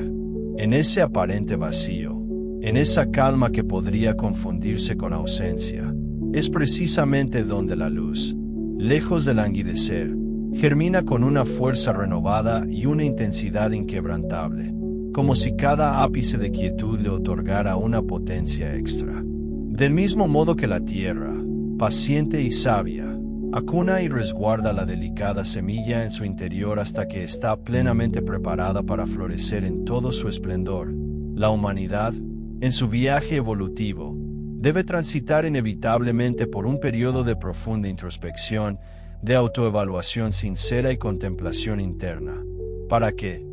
En ese aparente vacío, en esa calma que podría confundirse con ausencia, es precisamente donde la luz, lejos de languidecer, germina con una fuerza renovada y una intensidad inquebrantable, como si cada ápice de quietud le otorgara una potencia extra. Del mismo modo que la tierra, paciente y sabia, acuna y resguarda la delicada semilla en su interior hasta que está plenamente preparada para florecer en todo su esplendor, la humanidad, en su viaje evolutivo, debe transitar inevitablemente por un periodo de profunda introspección, de autoevaluación sincera y contemplación interna, para que,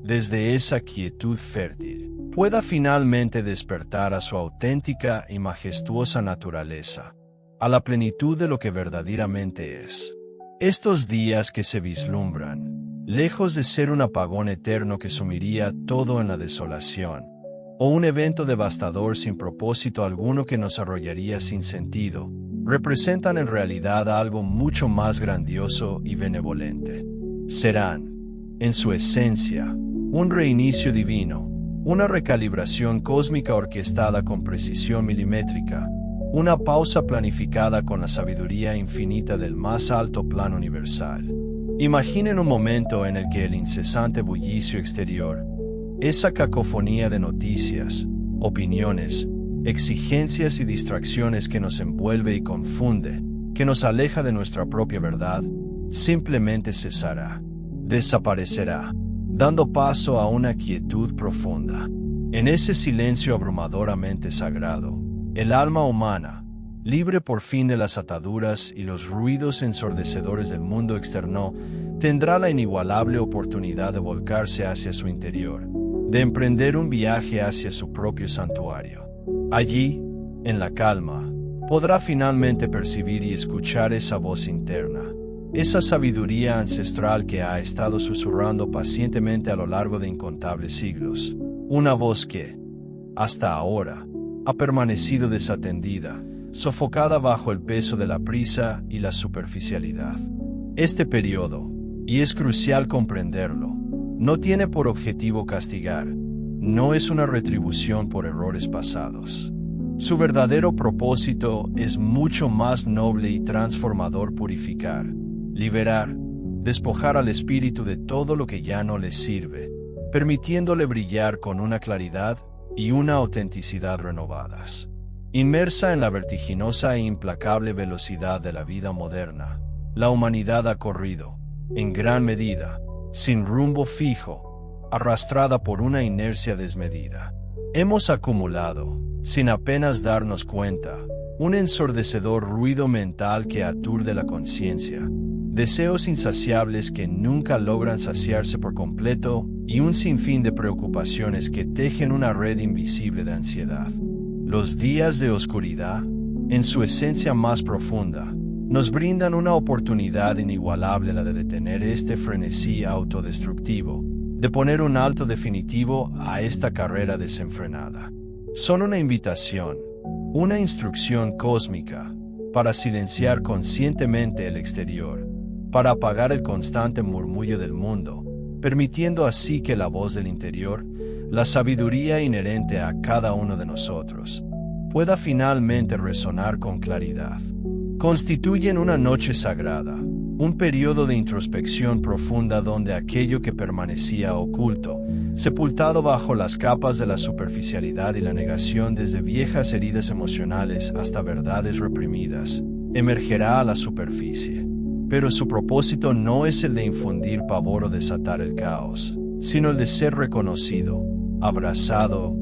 desde esa quietud fértil, pueda finalmente despertar a su auténtica y majestuosa naturaleza, a la plenitud de lo que verdaderamente es. Estos días que se vislumbran, lejos de ser un apagón eterno que sumiría todo en la desolación, o un evento devastador sin propósito alguno que nos arrollaría sin sentido, representan en realidad algo mucho más grandioso y benevolente. Serán, en su esencia, un reinicio divino, una recalibración cósmica orquestada con precisión milimétrica, una pausa planificada con la sabiduría infinita del más alto plano universal. Imaginen un momento en el que el incesante bullicio exterior, esa cacofonía de noticias, opiniones, exigencias y distracciones que nos envuelve y confunde, que nos aleja de nuestra propia verdad, simplemente cesará, desaparecerá, dando paso a una quietud profunda. En ese silencio abrumadoramente sagrado, el alma humana, libre por fin de las ataduras y los ruidos ensordecedores del mundo externo, tendrá la inigualable oportunidad de volcarse hacia su interior, de emprender un viaje hacia su propio santuario. Allí, en la calma, podrá finalmente percibir y escuchar esa voz interna, esa sabiduría ancestral que ha estado susurrando pacientemente a lo largo de incontables siglos, una voz que, hasta ahora, ha permanecido desatendida, sofocada bajo el peso de la prisa y la superficialidad. Este periodo, y es crucial comprenderlo, no tiene por objetivo castigar, no es una retribución por errores pasados. Su verdadero propósito es mucho más noble y transformador: purificar, liberar, despojar al espíritu de todo lo que ya no le sirve, permitiéndole brillar con una claridad y una autenticidad renovadas. Inmersa en la vertiginosa e implacable velocidad de la vida moderna, la humanidad ha corrido, en gran medida, sin rumbo fijo, arrastrada por una inercia desmedida. Hemos acumulado, sin apenas darnos cuenta, un ensordecedor ruido mental que aturde la conciencia, deseos insaciables que nunca logran saciarse por completo y un sinfín de preocupaciones que tejen una red invisible de ansiedad. Los días de oscuridad, en su esencia más profunda, nos brindan una oportunidad inigualable, la de detener este frenesí autodestructivo, de poner un alto definitivo a esta carrera desenfrenada. Son una invitación, una instrucción cósmica, para silenciar conscientemente el exterior, para apagar el constante murmullo del mundo, permitiendo así que la voz del interior, la sabiduría inherente a cada uno de nosotros, pueda finalmente resonar con claridad. Constituyen una noche sagrada, un periodo de introspección profunda donde aquello que permanecía oculto, sepultado bajo las capas de la superficialidad y la negación, desde viejas heridas emocionales hasta verdades reprimidas, emergerá a la superficie. Pero su propósito no es el de infundir pavor o desatar el caos, sino el de ser reconocido, abrazado,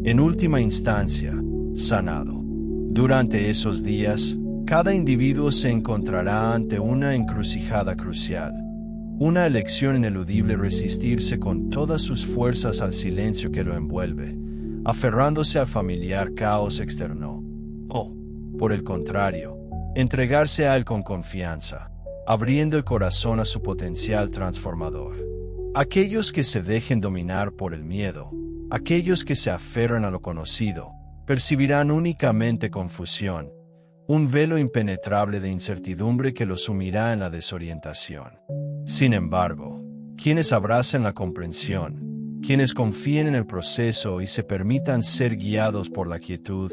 en última instancia, sanado. Durante esos días, cada individuo se encontrará ante una encrucijada crucial, una elección ineludible: resistirse con todas sus fuerzas al silencio que lo envuelve, aferrándose al familiar caos externo, o, por el contrario, entregarse a él con confianza, abriendo el corazón a su potencial transformador. Aquellos que se dejen dominar por el miedo, aquellos que se aferran a lo conocido, percibirán únicamente confusión, un velo impenetrable de incertidumbre que los sumirá en la desorientación. Sin embargo, quienes abracen la comprensión, quienes confíen en el proceso y se permitan ser guiados por la quietud,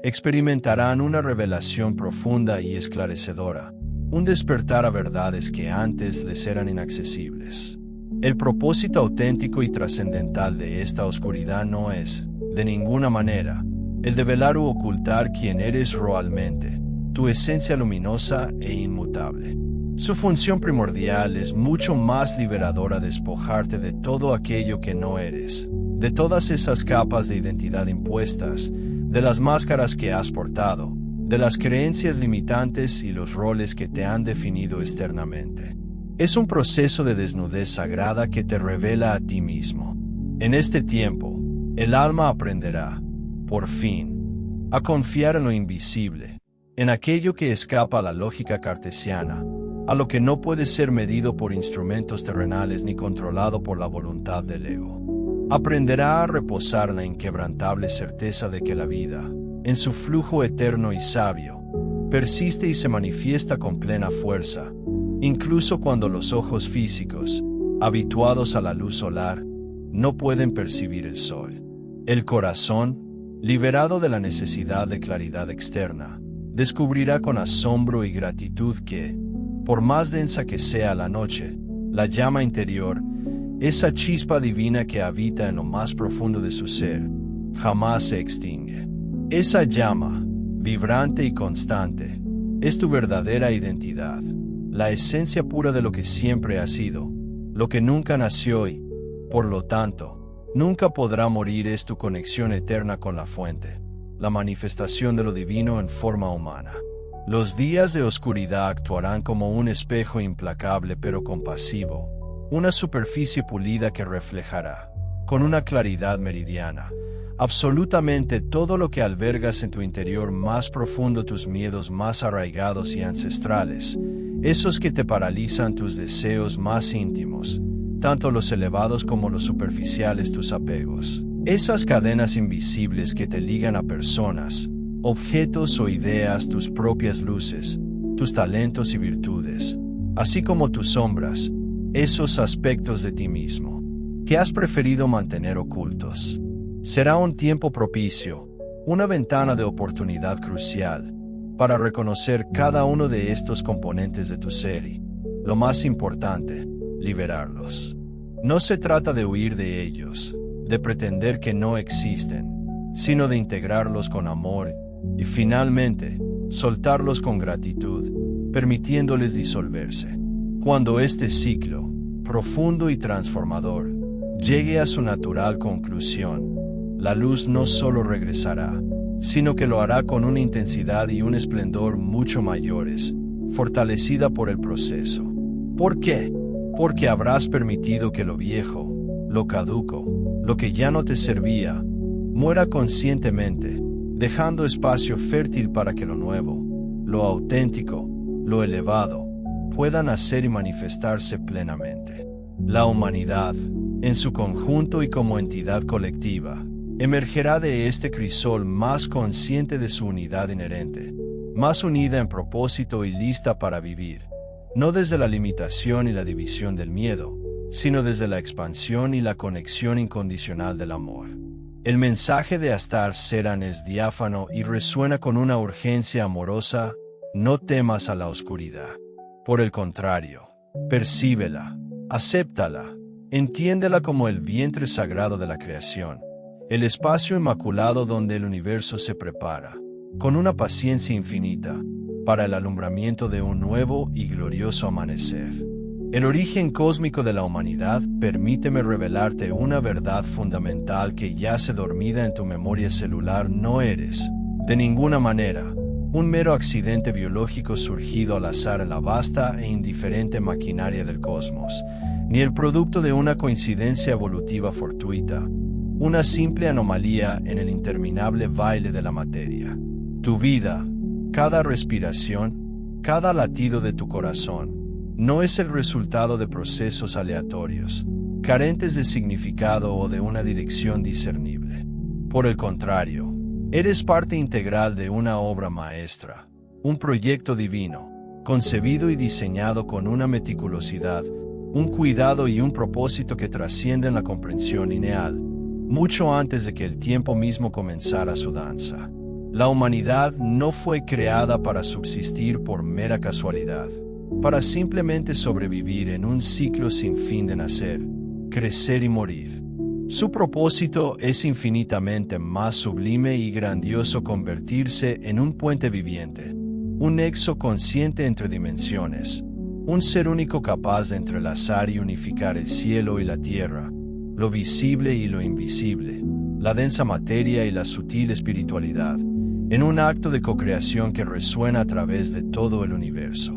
experimentarán una revelación profunda y esclarecedora, un despertar a verdades que antes les eran inaccesibles. El propósito auténtico y trascendental de esta oscuridad no es, de ninguna manera, el de velar u ocultar quién eres realmente, tu esencia luminosa e inmutable. Su función primordial es mucho más liberadora: despojarte de todo aquello que no eres, de todas esas capas de identidad impuestas, de las máscaras que has portado, de las creencias limitantes y los roles que te han definido externamente. Es un proceso de desnudez sagrada que te revela a ti mismo. En este tiempo, el alma aprenderá, por fin, a confiar en lo invisible, en aquello que escapa a la lógica cartesiana, a lo que no puede ser medido por instrumentos terrenales ni controlado por la voluntad del ego. Aprenderá a reposar en la inquebrantable certeza de que la vida, en su flujo eterno y sabio, persiste y se manifiesta con plena fuerza, incluso cuando los ojos físicos, habituados a la luz solar, no pueden percibir el sol. El corazón, liberado de la necesidad de claridad externa, descubrirá con asombro y gratitud que, por más densa que sea la noche, la llama interior, esa chispa divina que habita en lo más profundo de su ser, jamás se extingue. Esa llama, vibrante y constante, es tu verdadera identidad, la esencia pura de lo que siempre ha sido, lo que nunca nació y, por lo tanto, nunca podrá morir. Es tu conexión eterna con la fuente, la manifestación de lo divino en forma humana. Los días de oscuridad actuarán como un espejo implacable pero compasivo, una superficie pulida que reflejará, con una claridad meridiana, absolutamente todo lo que albergas en tu interior más profundo, tus miedos más arraigados y ancestrales, esos que te paralizan, tus deseos más íntimos, tanto los elevados como los superficiales, tus apegos, esas cadenas invisibles que te ligan a personas, objetos o ideas, tus propias luces, tus talentos y virtudes, así como tus sombras, esos aspectos de ti mismo, que has preferido mantener ocultos. Será un tiempo propicio, una ventana de oportunidad crucial, para reconocer cada uno de estos componentes de tu ser y, lo más importante, liberarlos. No se trata de huir de ellos, de pretender que no existen, sino de integrarlos con amor y, finalmente, soltarlos con gratitud, permitiéndoles disolverse. Cuando este ciclo, profundo y transformador, llegue a su natural conclusión, la luz no solo regresará, sino que lo hará con una intensidad y un esplendor mucho mayores, fortalecida por el proceso. ¿Por qué? Porque habrás permitido que lo viejo, lo caduco, lo que ya no te servía, muera conscientemente, dejando espacio fértil para que lo nuevo, lo auténtico, lo elevado, pueda nacer y manifestarse plenamente. La humanidad, en su conjunto y como entidad colectiva, emergerá de este crisol más consciente de su unidad inherente, más unida en propósito y lista para vivir, no desde la limitación y la división del miedo, sino desde la expansión y la conexión incondicional del amor. El mensaje de Astar Seran es diáfano y resuena con una urgencia amorosa: no temas a la oscuridad. Por el contrario, percíbela, acéptala, entiéndela como el vientre sagrado de la creación, el espacio inmaculado donde el universo se prepara, con una paciencia infinita, para el alumbramiento de un nuevo y glorioso amanecer. El origen cósmico de la humanidad. Permíteme revelarte una verdad fundamental que yace dormida en tu memoria celular. No eres, de ninguna manera, un mero accidente biológico surgido al azar en la vasta e indiferente maquinaria del cosmos, ni el producto de una coincidencia evolutiva fortuita, una simple anomalía en el interminable baile de la materia. Tu vida, cada respiración, cada latido de tu corazón, no es el resultado de procesos aleatorios, carentes de significado o de una dirección discernible. Por el contrario, eres parte integral de una obra maestra, un proyecto divino, concebido y diseñado con una meticulosidad, un cuidado y un propósito que trascienden la comprensión lineal, mucho antes de que el tiempo mismo comenzara su danza. La humanidad no fue creada para subsistir por mera casualidad, para simplemente sobrevivir en un ciclo sin fin de nacer, crecer y morir. Su propósito es infinitamente más sublime y grandioso: convertirse en un puente viviente, un nexo consciente entre dimensiones, un ser único capaz de entrelazar y unificar el cielo y la tierra, lo visible y lo invisible, la densa materia y la sutil espiritualidad, en un acto de cocreación que resuena a través de todo el universo.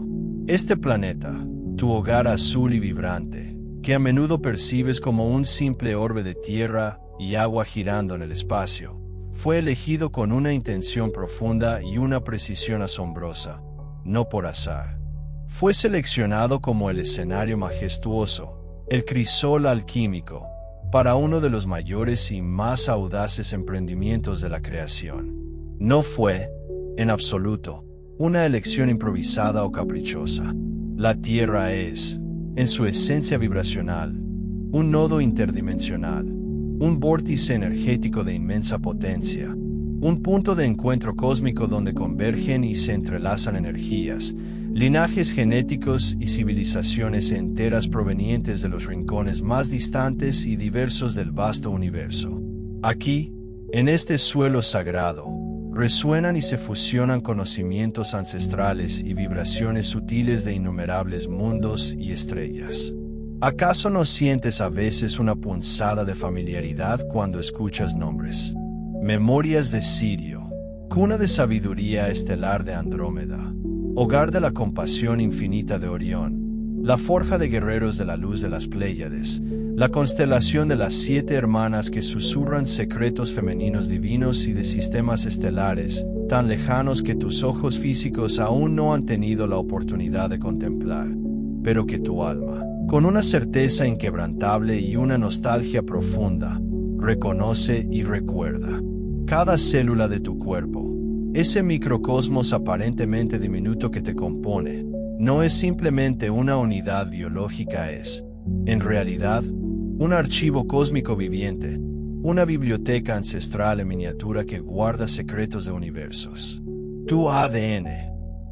Este planeta, tu hogar azul y vibrante, que a menudo percibes como un simple orbe de tierra y agua girando en el espacio, fue elegido con una intención profunda y una precisión asombrosa, no por azar. Fue seleccionado como el escenario majestuoso, el crisol alquímico, para uno de los mayores y más audaces emprendimientos de la creación. No fue, en absoluto, una elección improvisada o caprichosa. La Tierra es, en su esencia vibracional, un nodo interdimensional, un vórtice energético de inmensa potencia, un punto de encuentro cósmico donde convergen y se entrelazan energías, linajes genéticos y civilizaciones enteras provenientes de los rincones más distantes y diversos del vasto universo. Aquí, en este suelo sagrado, resuenan y se fusionan conocimientos ancestrales y vibraciones sutiles de innumerables mundos y estrellas. ¿Acaso no sientes a veces una punzada de familiaridad cuando escuchas nombres? Memorias de Sirio, cuna de sabiduría estelar de Andrómeda, hogar de la compasión infinita de Orión, la forja de guerreros de la luz de las Pléyades, la constelación de las 7 hermanas que susurran secretos femeninos divinos y de sistemas estelares, tan lejanos que tus ojos físicos aún no han tenido la oportunidad de contemplar, pero que tu alma, con una certeza inquebrantable y una nostalgia profunda, reconoce y recuerda. Cada célula de tu cuerpo, ese microcosmos aparentemente diminuto que te compone, no es simplemente una unidad biológica, es, en realidad, un archivo cósmico viviente, una biblioteca ancestral en miniatura que guarda secretos de universos. Tu ADN,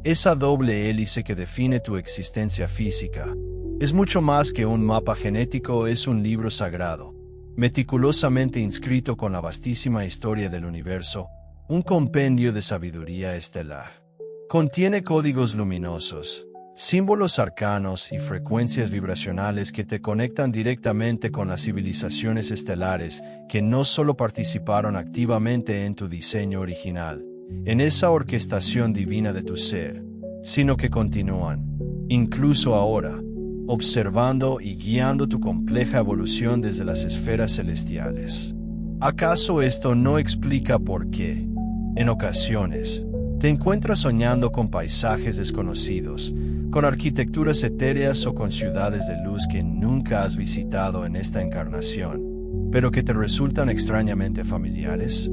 esa doble hélice que define tu existencia física, es mucho más que un mapa genético. Es un libro sagrado, meticulosamente inscrito con la vastísima historia del universo, un compendio de sabiduría estelar. Contiene códigos luminosos, símbolos arcanos y frecuencias vibracionales que te conectan directamente con las civilizaciones estelares que no solo participaron activamente en tu diseño original, en esa orquestación divina de tu ser, sino que continúan, incluso ahora, observando y guiando tu compleja evolución desde las esferas celestiales. ¿Acaso esto no explica por qué, en ocasiones, te encuentras soñando con paisajes desconocidos, con arquitecturas etéreas o con ciudades de luz que nunca has visitado en esta encarnación, pero que te resultan extrañamente familiares?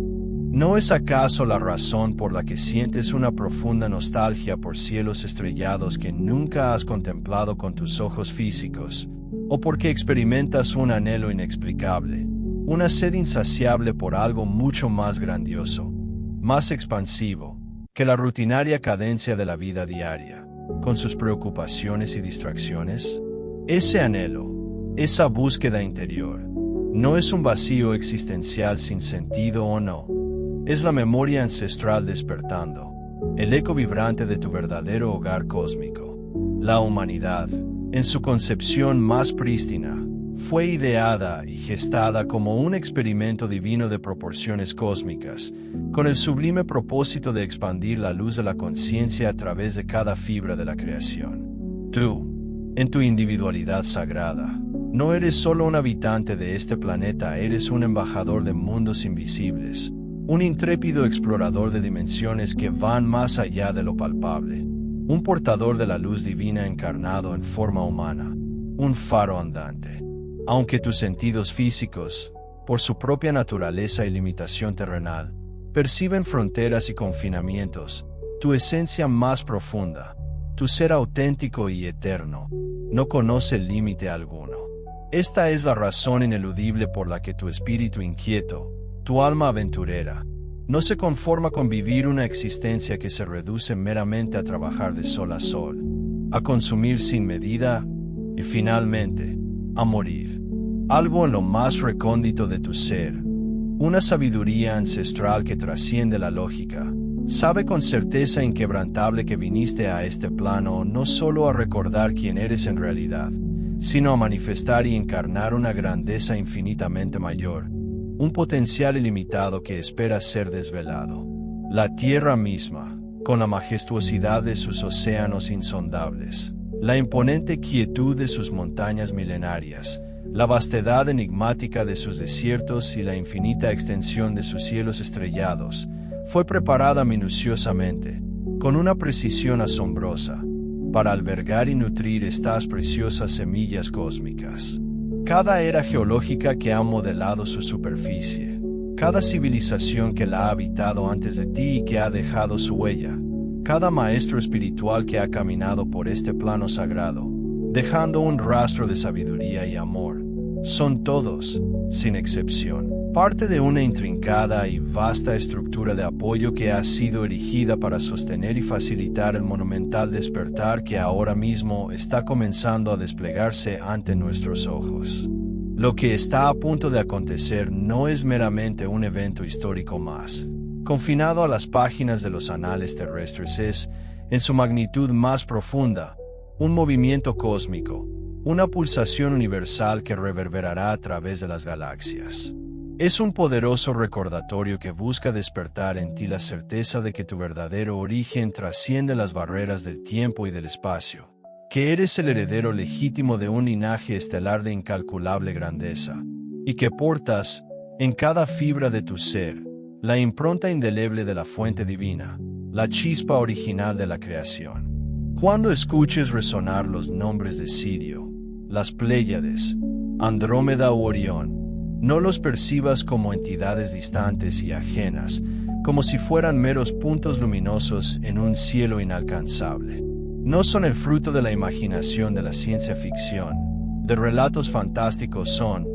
¿No es acaso la razón por la que sientes una profunda nostalgia por cielos estrellados que nunca has contemplado con tus ojos físicos? ¿O porque experimentas un anhelo inexplicable, una sed insaciable por algo mucho más grandioso, más expansivo, que la rutinaria cadencia de la vida diaria, con sus preocupaciones y distracciones? Ese anhelo, esa búsqueda interior, no es un vacío existencial sin sentido o no. Es la memoria ancestral despertando, el eco vibrante de tu verdadero hogar cósmico. La humanidad, en su concepción más prístina, fue ideada y gestada como un experimento divino de proporciones cósmicas, con el sublime propósito de expandir la luz de la conciencia a través de cada fibra de la creación. Tú, en tu individualidad sagrada, no eres solo un habitante de este planeta, eres un embajador de mundos invisibles, un intrépido explorador de dimensiones que van más allá de lo palpable, un portador de la luz divina encarnado en forma humana, un faro andante. Aunque tus sentidos físicos, por su propia naturaleza y limitación terrenal, perciben fronteras y confinamientos, tu esencia más profunda, tu ser auténtico y eterno, no conoce límite alguno. Esta es la razón ineludible por la que tu espíritu inquieto, tu alma aventurera, no se conforma con vivir una existencia que se reduce meramente a trabajar de sol a sol, a consumir sin medida y finalmente, a morir. Algo en lo más recóndito de tu ser, una sabiduría ancestral que trasciende la lógica, sabe con certeza inquebrantable que viniste a este plano no solo a recordar quién eres en realidad, sino a manifestar y encarnar una grandeza infinitamente mayor, un potencial ilimitado que espera ser desvelado. La tierra misma, con la majestuosidad de sus océanos insondables, la imponente quietud de sus montañas milenarias, la vastedad enigmática de sus desiertos y la infinita extensión de sus cielos estrellados, fue preparada minuciosamente, con una precisión asombrosa, para albergar y nutrir estas preciosas semillas cósmicas. Cada era geológica que ha modelado su superficie, cada civilización que la ha habitado antes de ti y que ha dejado su huella, cada maestro espiritual que ha caminado por este plano sagrado, dejando un rastro de sabiduría y amor, son todos, sin excepción, parte de una intrincada y vasta estructura de apoyo que ha sido erigida para sostener y facilitar el monumental despertar que ahora mismo está comenzando a desplegarse ante nuestros ojos. Lo que está a punto de acontecer no es meramente un evento histórico más, confinado a las páginas de los anales terrestres, es, en su magnitud más profunda, un movimiento cósmico, una pulsación universal que reverberará a través de las galaxias. Es un poderoso recordatorio que busca despertar en ti la certeza de que tu verdadero origen trasciende las barreras del tiempo y del espacio, que eres el heredero legítimo de un linaje estelar de incalculable grandeza, y que portas, en cada fibra de tu ser, la impronta indeleble de la fuente divina, la chispa original de la creación. Cuando escuches resonar los nombres de Sirio, las Pléyades, Andrómeda u Orión, no los percibas como entidades distantes y ajenas, como si fueran meros puntos luminosos en un cielo inalcanzable. No son el fruto de la imaginación de la ciencia ficción, de relatos fantásticos, son,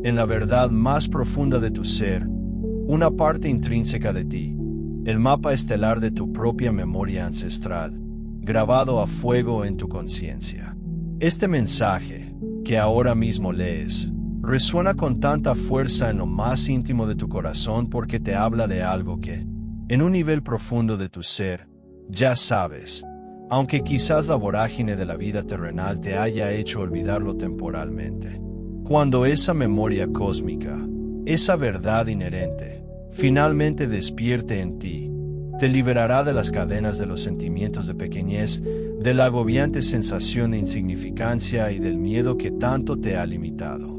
en la verdad más profunda de tu ser, una parte intrínseca de ti, el mapa estelar de tu propia memoria ancestral, grabado a fuego en tu conciencia. Este mensaje, que ahora mismo lees, resuena con tanta fuerza en lo más íntimo de tu corazón porque te habla de algo que, en un nivel profundo de tu ser, ya sabes, aunque quizás la vorágine de la vida terrenal te haya hecho olvidarlo temporalmente. Cuando esa memoria cósmica, esa verdad inherente, finalmente despierte en ti, te liberará de las cadenas de los sentimientos de pequeñez, de la agobiante sensación de insignificancia y del miedo que tanto te ha limitado.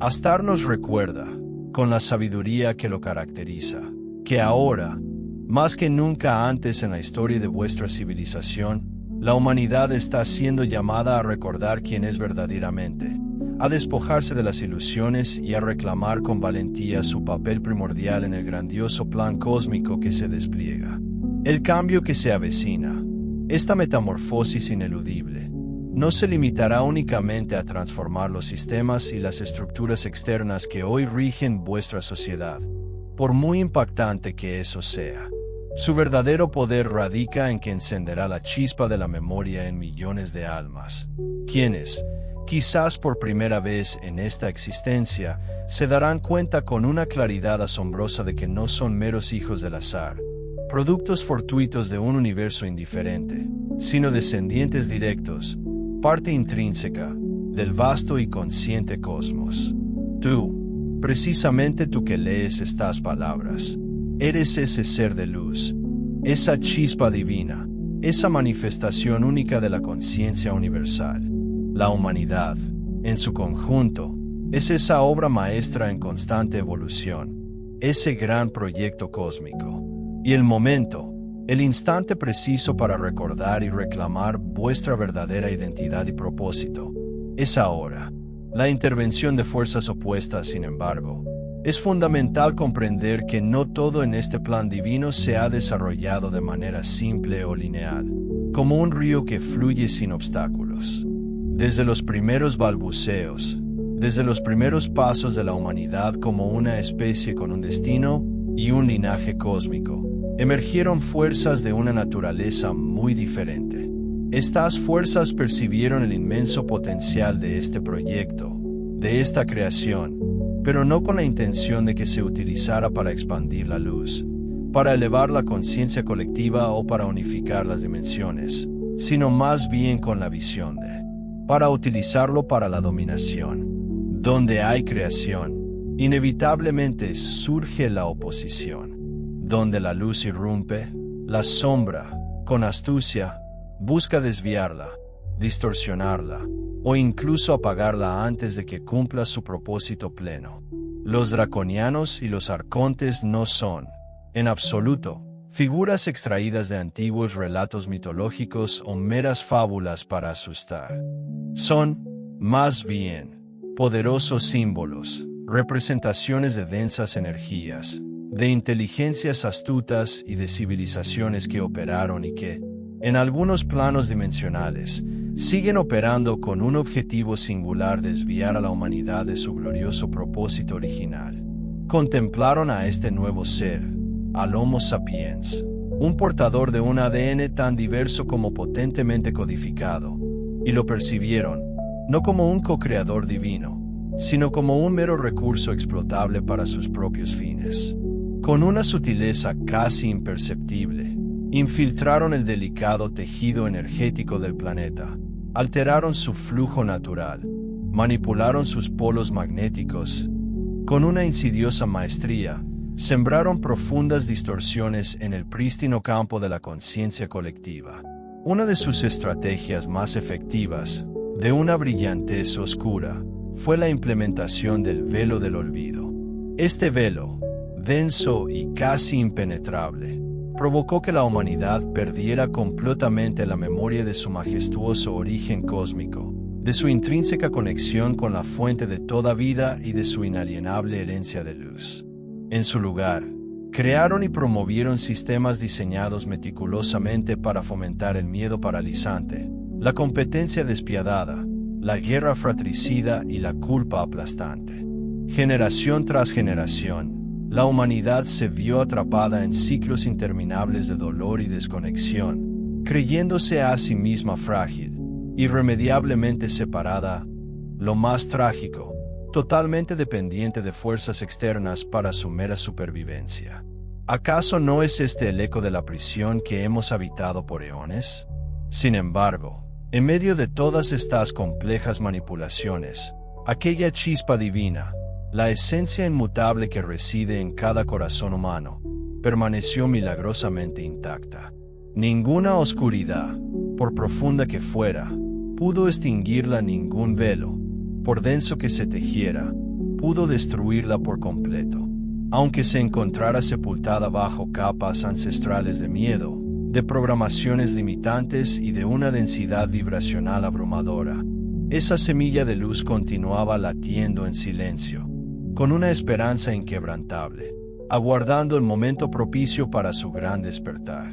Astar nos recuerda, con la sabiduría que lo caracteriza, que ahora, más que nunca antes en la historia de vuestra civilización, la humanidad está siendo llamada a recordar quién es verdaderamente, a despojarse de las ilusiones y a reclamar con valentía su papel primordial en el grandioso plan cósmico que se despliega. El cambio que se avecina, esta metamorfosis ineludible, no se limitará únicamente a transformar los sistemas y las estructuras externas que hoy rigen vuestra sociedad, por muy impactante que eso sea. Su verdadero poder radica en que encenderá la chispa de la memoria en millones de almas, quienes, quizás por primera vez en esta existencia, se darán cuenta con una claridad asombrosa de que no son meros hijos del azar, productos fortuitos de un universo indiferente, sino descendientes directos, parte intrínseca, del vasto y consciente cosmos. Tú, precisamente tú que lees estas palabras, eres ese ser de luz, esa chispa divina, esa manifestación única de la conciencia universal. La humanidad, en su conjunto, es esa obra maestra en constante evolución, ese gran proyecto cósmico. Y el momento, el instante preciso para recordar y reclamar vuestra verdadera identidad y propósito, es ahora. La intervención de fuerzas opuestas, sin embargo, es fundamental comprender que no todo en este plan divino se ha desarrollado de manera simple o lineal, como un río que fluye sin obstáculos. Desde los primeros balbuceos, desde los primeros pasos de la humanidad como una especie con un destino y un linaje cósmico, emergieron fuerzas de una naturaleza muy diferente. Estas fuerzas percibieron el inmenso potencial de este proyecto, de esta creación, pero no con la intención de que se utilizara para expandir la luz, para elevar la conciencia colectiva o para unificar las dimensiones, sino más bien con la visión de, para utilizarlo para la dominación. Donde hay creación, inevitablemente surge la oposición. Donde la luz irrumpe, la sombra, con astucia, busca desviarla, distorsionarla, o incluso apagarla antes de que cumpla su propósito pleno. Los draconianos y los arcontes no son, en absoluto, figuras extraídas de antiguos relatos mitológicos o meras fábulas para asustar. Son, más bien, poderosos símbolos, representaciones de densas energías, de inteligencias astutas y de civilizaciones que operaron y que, en algunos planos dimensionales, siguen operando con un objetivo singular: desviar a la humanidad de su glorioso propósito original. Contemplaron a este nuevo ser, al Homo sapiens, un portador de un ADN tan diverso como potentemente codificado, y lo percibieron, no como un co-creador divino, sino como un mero recurso explotable para sus propios fines. Con una sutileza casi imperceptible, infiltraron el delicado tejido energético del planeta, alteraron su flujo natural, manipularon sus polos magnéticos. Con una insidiosa maestría, sembraron profundas distorsiones en el prístino campo de la conciencia colectiva. Una de sus estrategias más efectivas, de una brillantez oscura, fue la implementación del velo del olvido. Este velo, denso y casi impenetrable, provocó que la humanidad perdiera completamente la memoria de su majestuoso origen cósmico, de su intrínseca conexión con la fuente de toda vida y de su inalienable herencia de luz. En su lugar, crearon y promovieron sistemas diseñados meticulosamente para fomentar el miedo paralizante, la competencia despiadada, la guerra fratricida y la culpa aplastante. Generación tras generación, la humanidad se vio atrapada en ciclos interminables de dolor y desconexión, creyéndose a sí misma frágil, irremediablemente separada, lo más trágico, totalmente dependiente de fuerzas externas para su mera supervivencia. ¿Acaso no es este el eco de la prisión que hemos habitado por eones? Sin embargo, en medio de todas estas complejas manipulaciones, aquella chispa divina, la esencia inmutable que reside en cada corazón humano, permaneció milagrosamente intacta. Ninguna oscuridad, por profunda que fuera, pudo extinguirla, ningún velo, por denso que se tejiera, pudo destruirla por completo. Aunque se encontrara sepultada bajo capas ancestrales de miedo, de programaciones limitantes y de una densidad vibracional abrumadora, esa semilla de luz continuaba latiendo en silencio, con una esperanza inquebrantable, aguardando el momento propicio para su gran despertar.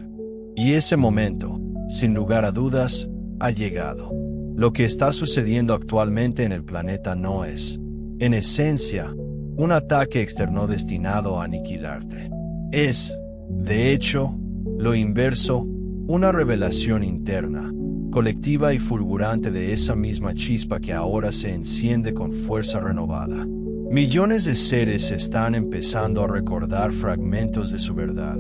Y ese momento, sin lugar a dudas, ha llegado. Lo que está sucediendo actualmente en el planeta no es, en esencia, un ataque externo destinado a aniquilarte. Es, de hecho, lo inverso, una revelación interna, colectiva y fulgurante de esa misma chispa que ahora se enciende con fuerza renovada. Millones de seres están empezando a recordar fragmentos de su verdad,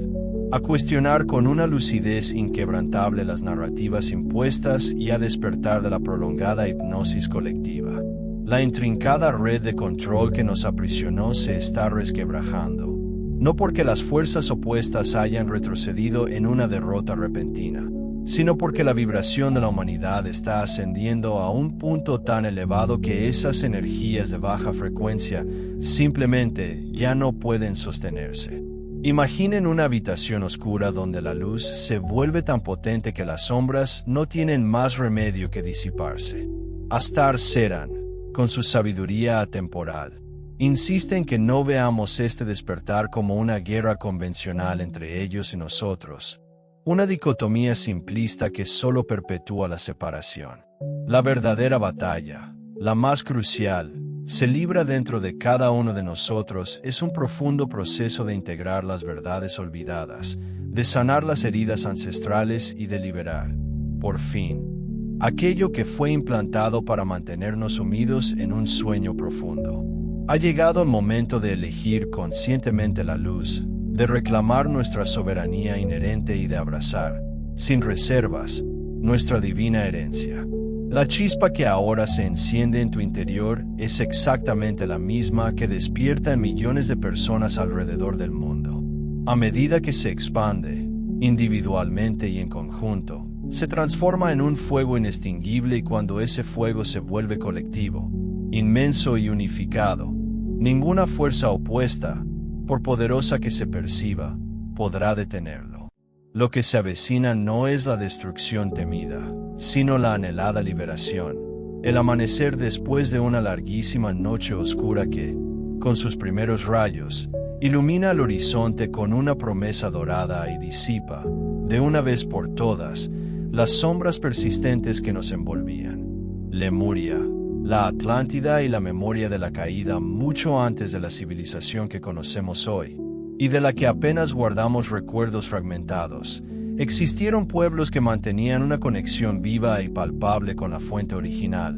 a cuestionar con una lucidez inquebrantable las narrativas impuestas y a despertar de la prolongada hipnosis colectiva. La intrincada red de control que nos aprisionó se está resquebrajando, no porque las fuerzas opuestas hayan retrocedido en una derrota repentina, sino porque la vibración de la humanidad está ascendiendo a un punto tan elevado que esas energías de baja frecuencia simplemente ya no pueden sostenerse. Imaginen una habitación oscura donde la luz se vuelve tan potente que las sombras no tienen más remedio que disiparse. Astar Seran, con su sabiduría atemporal, insiste en que no veamos este despertar como una guerra convencional entre ellos y nosotros, una dicotomía simplista que solo perpetúa la separación. La verdadera batalla, la más crucial, se libra dentro de cada uno de nosotros. Es un profundo proceso de integrar las verdades olvidadas, de sanar las heridas ancestrales y de liberar, por fin, aquello que fue implantado para mantenernos sumidos en un sueño profundo. Ha llegado el momento de elegir conscientemente la luz, de reclamar nuestra soberanía inherente y de abrazar, sin reservas, nuestra divina herencia. La chispa que ahora se enciende en tu interior es exactamente la misma que despierta en millones de personas alrededor del mundo. A medida que se expande, individualmente y en conjunto, se transforma en un fuego inextinguible, y cuando ese fuego se vuelve colectivo, inmenso y unificado, ninguna fuerza opuesta, por poderosa que se perciba, podrá detenerlo. Lo que se avecina no es la destrucción temida, sino la anhelada liberación, el amanecer después de una larguísima noche oscura que, con sus primeros rayos, ilumina el horizonte con una promesa dorada y disipa, de una vez por todas, las sombras persistentes que nos envolvían. Lemuria, la Atlántida y la memoria de la caída mucho antes de la civilización que conocemos hoy, y de la que apenas guardamos recuerdos fragmentados. Existieron pueblos que mantenían una conexión viva y palpable con la fuente original,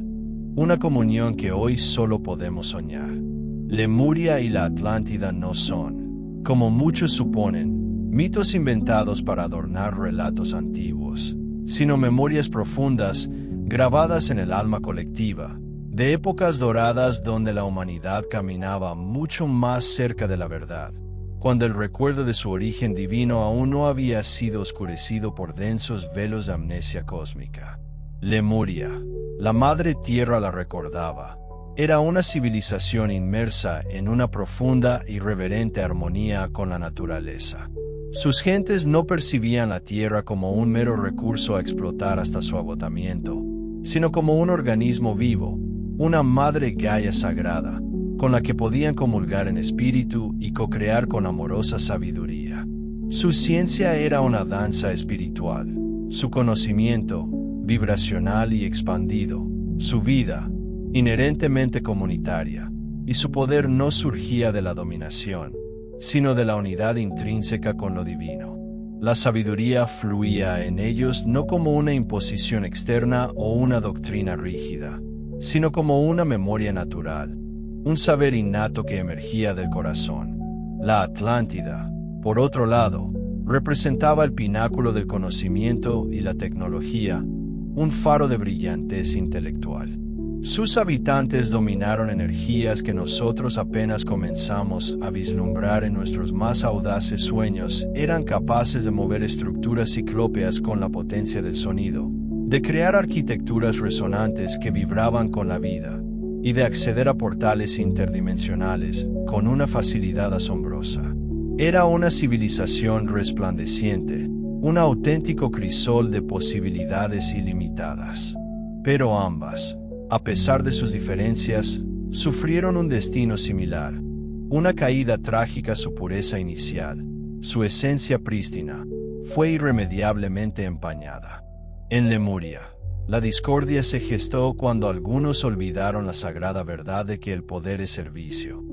una comunión que hoy solo podemos soñar. Lemuria y la Atlántida no son, como muchos suponen, mitos inventados para adornar relatos antiguos, sino memorias profundas, grabadas en el alma colectiva, de épocas doradas donde la humanidad caminaba mucho más cerca de la verdad, cuando el recuerdo de su origen divino aún no había sido oscurecido por densos velos de amnesia cósmica. Lemuria, la madre tierra la recordaba. Era una civilización inmersa en una profunda y reverente armonía con la naturaleza. Sus gentes no percibían la tierra como un mero recurso a explotar hasta su agotamiento, sino como un organismo vivo, una madre Gaia sagrada, con la que podían comulgar en espíritu y co-crear con amorosa sabiduría. Su ciencia era una danza espiritual, su conocimiento, vibracional y expandido, su vida, inherentemente comunitaria, y su poder no surgía de la dominación, sino de la unidad intrínseca con lo divino. La sabiduría fluía en ellos no como una imposición externa o una doctrina rígida, sino como una memoria natural, un saber innato que emergía del corazón. La Atlántida, por otro lado, representaba el pináculo del conocimiento y la tecnología, un faro de brillantez intelectual. Sus habitantes dominaron energías que nosotros apenas comenzamos a vislumbrar en nuestros más audaces sueños. Eran capaces de mover estructuras ciclópeas con la potencia del sonido, de crear arquitecturas resonantes que vibraban con la vida, y de acceder a portales interdimensionales con una facilidad asombrosa. Era una civilización resplandeciente, un auténtico crisol de posibilidades ilimitadas. Pero ambas, a pesar de sus diferencias, sufrieron un destino similar. Una caída trágica. Su pureza inicial, su esencia prístina, fue irremediablemente empañada. En Lemuria, la discordia se gestó cuando algunos olvidaron la sagrada verdad de que el poder es servicio.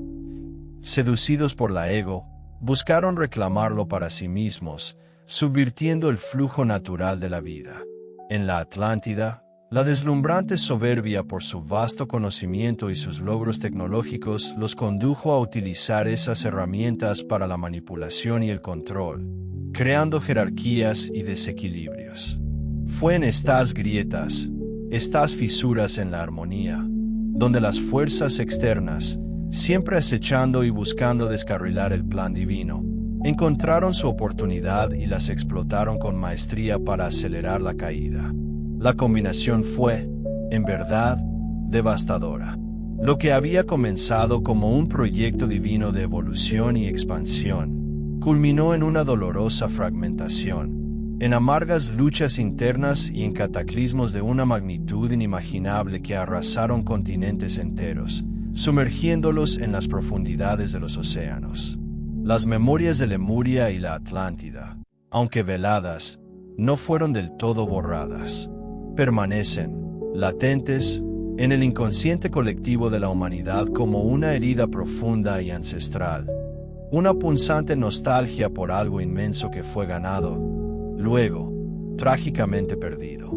Seducidos por la ego, buscaron reclamarlo para sí mismos, subvirtiendo el flujo natural de la vida. En la Atlántida, la deslumbrante soberbia por su vasto conocimiento y sus logros tecnológicos los condujo a utilizar esas herramientas para la manipulación y el control, creando jerarquías y desequilibrios. Fue en estas grietas, estas fisuras en la armonía, donde las fuerzas externas, siempre acechando y buscando descarrilar el plan divino, encontraron su oportunidad y las explotaron con maestría para acelerar la caída. La combinación fue, en verdad, devastadora. Lo que había comenzado como un proyecto divino de evolución y expansión, culminó en una dolorosa fragmentación, en amargas luchas internas y en cataclismos de una magnitud inimaginable que arrasaron continentes enteros, sumergiéndolos en las profundidades de los océanos. Las memorias de Lemuria y la Atlántida, aunque veladas, no fueron del todo borradas. Permanecen, latentes, en el inconsciente colectivo de la humanidad como una herida profunda y ancestral, una punzante nostalgia por algo inmenso que fue ganado, luego, trágicamente perdido.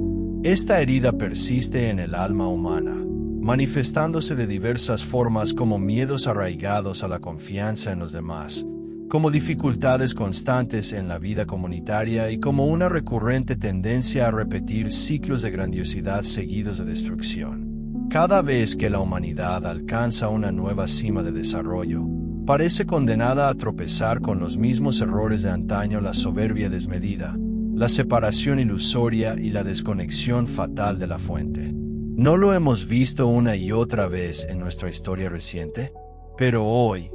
Esta herida persiste en el alma humana, manifestándose de diversas formas como miedos arraigados a la confianza en los demás, como dificultades constantes en la vida comunitaria y como una recurrente tendencia a repetir ciclos de grandiosidad seguidos de destrucción. Cada vez que la humanidad alcanza una nueva cima de desarrollo, parece condenada a tropezar con los mismos errores de antaño: la soberbia desmedida, la separación ilusoria y la desconexión fatal de la fuente. ¿No lo hemos visto una y otra vez en nuestra historia reciente? Pero hoy,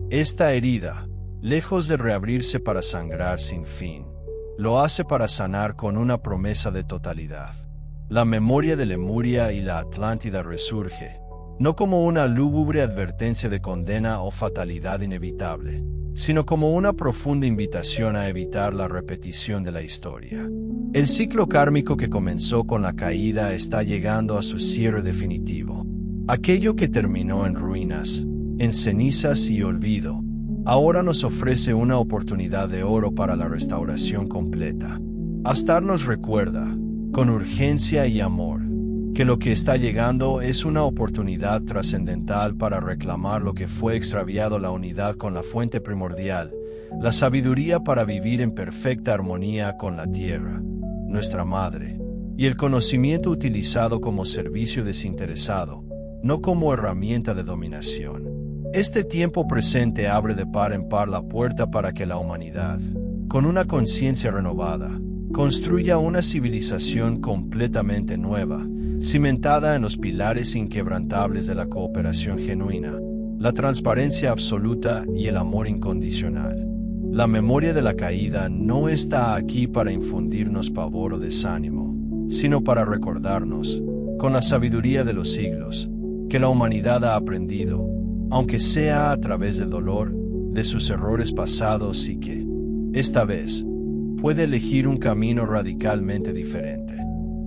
esta herida, lejos de reabrirse para sangrar sin fin, lo hace para sanar con una promesa de totalidad. La memoria de Lemuria y la Atlántida resurge, no como una lúgubre advertencia de condena o fatalidad inevitable, sino como una profunda invitación a evitar la repetición de la historia. El ciclo kármico que comenzó con la caída está llegando a su cierre definitivo. Aquello que terminó en ruinas, en cenizas y olvido, ahora nos ofrece una oportunidad de oro para la restauración completa. Astar nos recuerda, con urgencia y amor, que lo que está llegando es una oportunidad trascendental para reclamar lo que fue extraviado: la unidad con la fuente primordial, la sabiduría para vivir en perfecta armonía con la tierra, nuestra madre, y el conocimiento utilizado como servicio desinteresado, no como herramienta de dominación. Este tiempo presente abre de par en par la puerta para que la humanidad, con una conciencia renovada, construya una civilización completamente nueva, cimentada en los pilares inquebrantables de la cooperación genuina, la transparencia absoluta y el amor incondicional. La memoria de la caída no está aquí para infundirnos pavor o desánimo, sino para recordarnos, con la sabiduría de los siglos, que la humanidad ha aprendido, aunque sea a través del dolor, de sus errores pasados y que, esta vez, puede elegir un camino radicalmente diferente.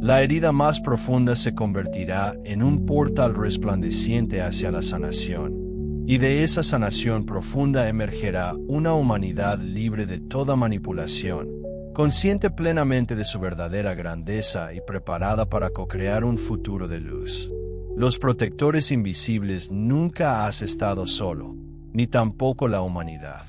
La herida más profunda se convertirá en un portal resplandeciente hacia la sanación, y de esa sanación profunda emergerá una humanidad libre de toda manipulación, consciente plenamente de su verdadera grandeza y preparada para co-crear un futuro de luz. Los protectores invisibles nunca has estado solo, ni tampoco la humanidad.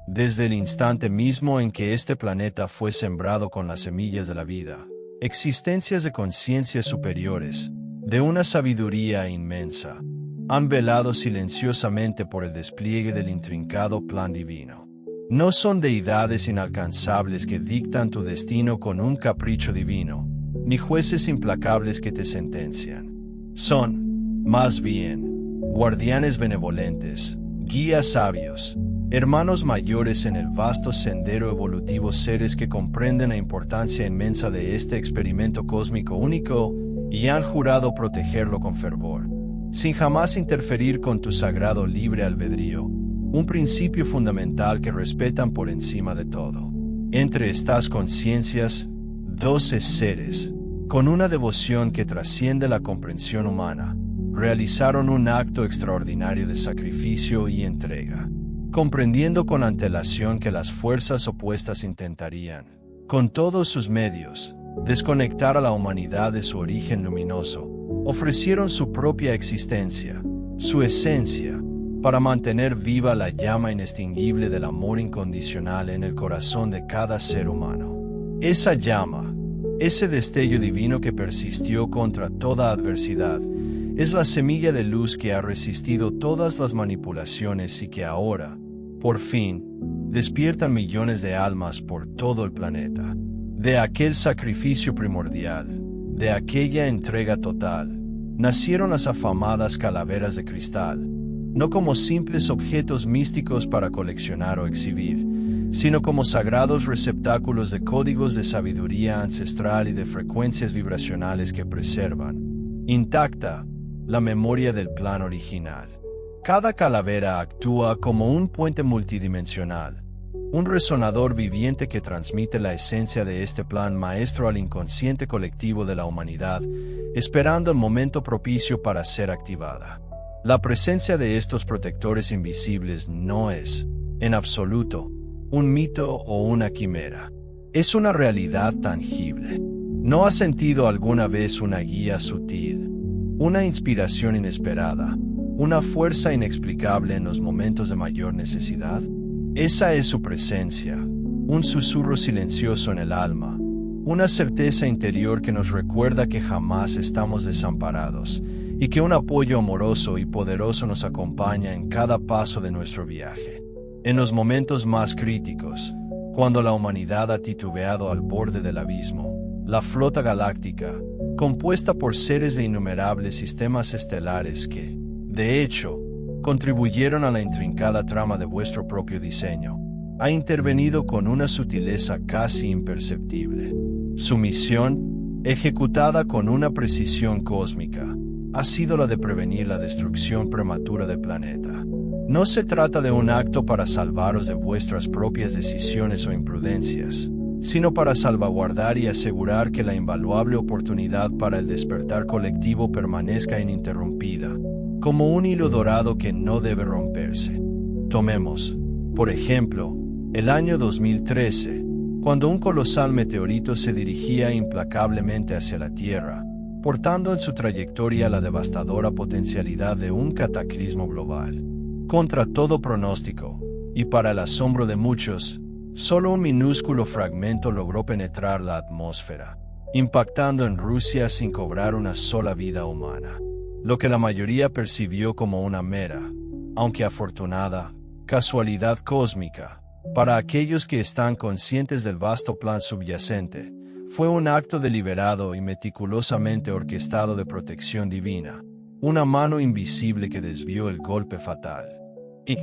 Desde el instante mismo en que este planeta fue sembrado con las semillas de la vida, existencias de conciencias superiores, de una sabiduría inmensa, han velado silenciosamente por el despliegue del intrincado plan divino. No son deidades inalcanzables que dictan tu destino con un capricho divino, ni jueces implacables que te sentencian. Son, más bien, guardianes benevolentes, guías sabios, hermanos mayores en el vasto sendero evolutivo, seres que comprenden la importancia inmensa de este experimento cósmico único y han jurado protegerlo con fervor, sin jamás interferir con tu sagrado libre albedrío, un principio fundamental que respetan por encima de todo. Entre estas conciencias, 12 seres, con una devoción que trasciende la comprensión humana, realizaron un acto extraordinario de sacrificio y entrega, comprendiendo con antelación que las fuerzas opuestas intentarían, con todos sus medios, desconectar a la humanidad de su origen luminoso. Ofrecieron su propia existencia, su esencia, para mantener viva la llama inextinguible del amor incondicional en el corazón de cada ser humano. Esa llama, ese destello divino que persistió contra toda adversidad, es la semilla de luz que ha resistido todas las manipulaciones y que ahora, por fin, despiertan millones de almas por todo el planeta. De aquel sacrificio primordial, de aquella entrega total, nacieron las afamadas calaveras de cristal, no como simples objetos místicos para coleccionar o exhibir, sino como sagrados receptáculos de códigos de sabiduría ancestral y de frecuencias vibracionales que preservan, intacta, la memoria del plan original. Cada calavera actúa como un puente multidimensional, un resonador viviente que transmite la esencia de este plan maestro al inconsciente colectivo de la humanidad, esperando el momento propicio para ser activada. La presencia de estos protectores invisibles no es, en absoluto, un mito o una quimera. Es una realidad tangible. ¿No has sentido alguna vez una guía sutil, una inspiración inesperada, una fuerza inexplicable en los momentos de mayor necesidad? Esa es su presencia, un susurro silencioso en el alma, una certeza interior que nos recuerda que jamás estamos desamparados y que un apoyo amoroso y poderoso nos acompaña en cada paso de nuestro viaje. En los momentos más críticos, cuando la humanidad ha titubeado al borde del abismo, la flota galáctica, compuesta por seres de innumerables sistemas estelares que, de hecho, contribuyeron a la intrincada trama de vuestro propio diseño, ha intervenido con una sutileza casi imperceptible. Su misión, ejecutada con una precisión cósmica, ha sido la de prevenir la destrucción prematura del planeta. No se trata de un acto para salvaros de vuestras propias decisiones o imprudencias, sino para salvaguardar y asegurar que la invaluable oportunidad para el despertar colectivo permanezca ininterrumpida, como un hilo dorado que no debe romperse. Tomemos, por ejemplo, el año 2013, cuando un colosal meteorito se dirigía implacablemente hacia la Tierra, portando en su trayectoria la devastadora potencialidad de un cataclismo global. Contra todo pronóstico, y para el asombro de muchos, solo un minúsculo fragmento logró penetrar la atmósfera, impactando en Rusia sin cobrar una sola vida humana. Lo que la mayoría percibió como una mera, aunque afortunada, casualidad cósmica, para aquellos que están conscientes del vasto plan subyacente, fue un acto deliberado y meticulosamente orquestado de protección divina, una mano invisible que desvió el golpe fatal. Y,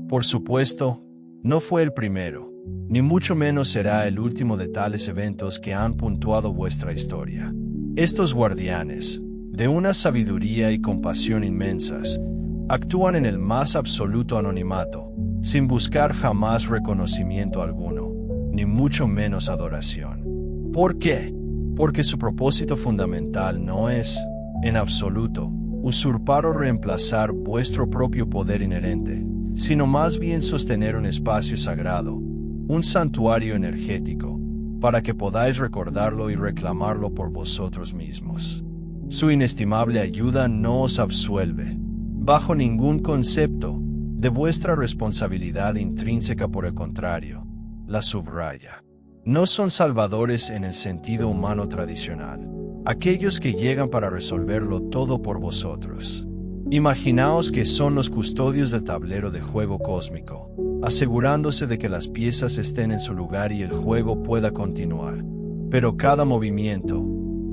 por supuesto, no fue el primero, ni mucho menos será el último de tales eventos que han puntuado vuestra historia. Estos guardianes, de una sabiduría y compasión inmensas, actúan en el más absoluto anonimato, sin buscar jamás reconocimiento alguno, ni mucho menos adoración. ¿Por qué? Porque su propósito fundamental no es, en absoluto, usurpar o reemplazar vuestro propio poder inherente, sino más bien sostener un espacio sagrado, un santuario energético, para que podáis recordarlo y reclamarlo por vosotros mismos. Su inestimable ayuda no os absuelve, bajo ningún concepto, de vuestra responsabilidad intrínseca. Por el contrario, la subraya. No son salvadores en el sentido humano tradicional, aquellos que llegan para resolverlo todo por vosotros. Imaginaos que son los custodios del tablero de juego cósmico, asegurándose de que las piezas estén en su lugar y el juego pueda continuar. Pero cada movimiento,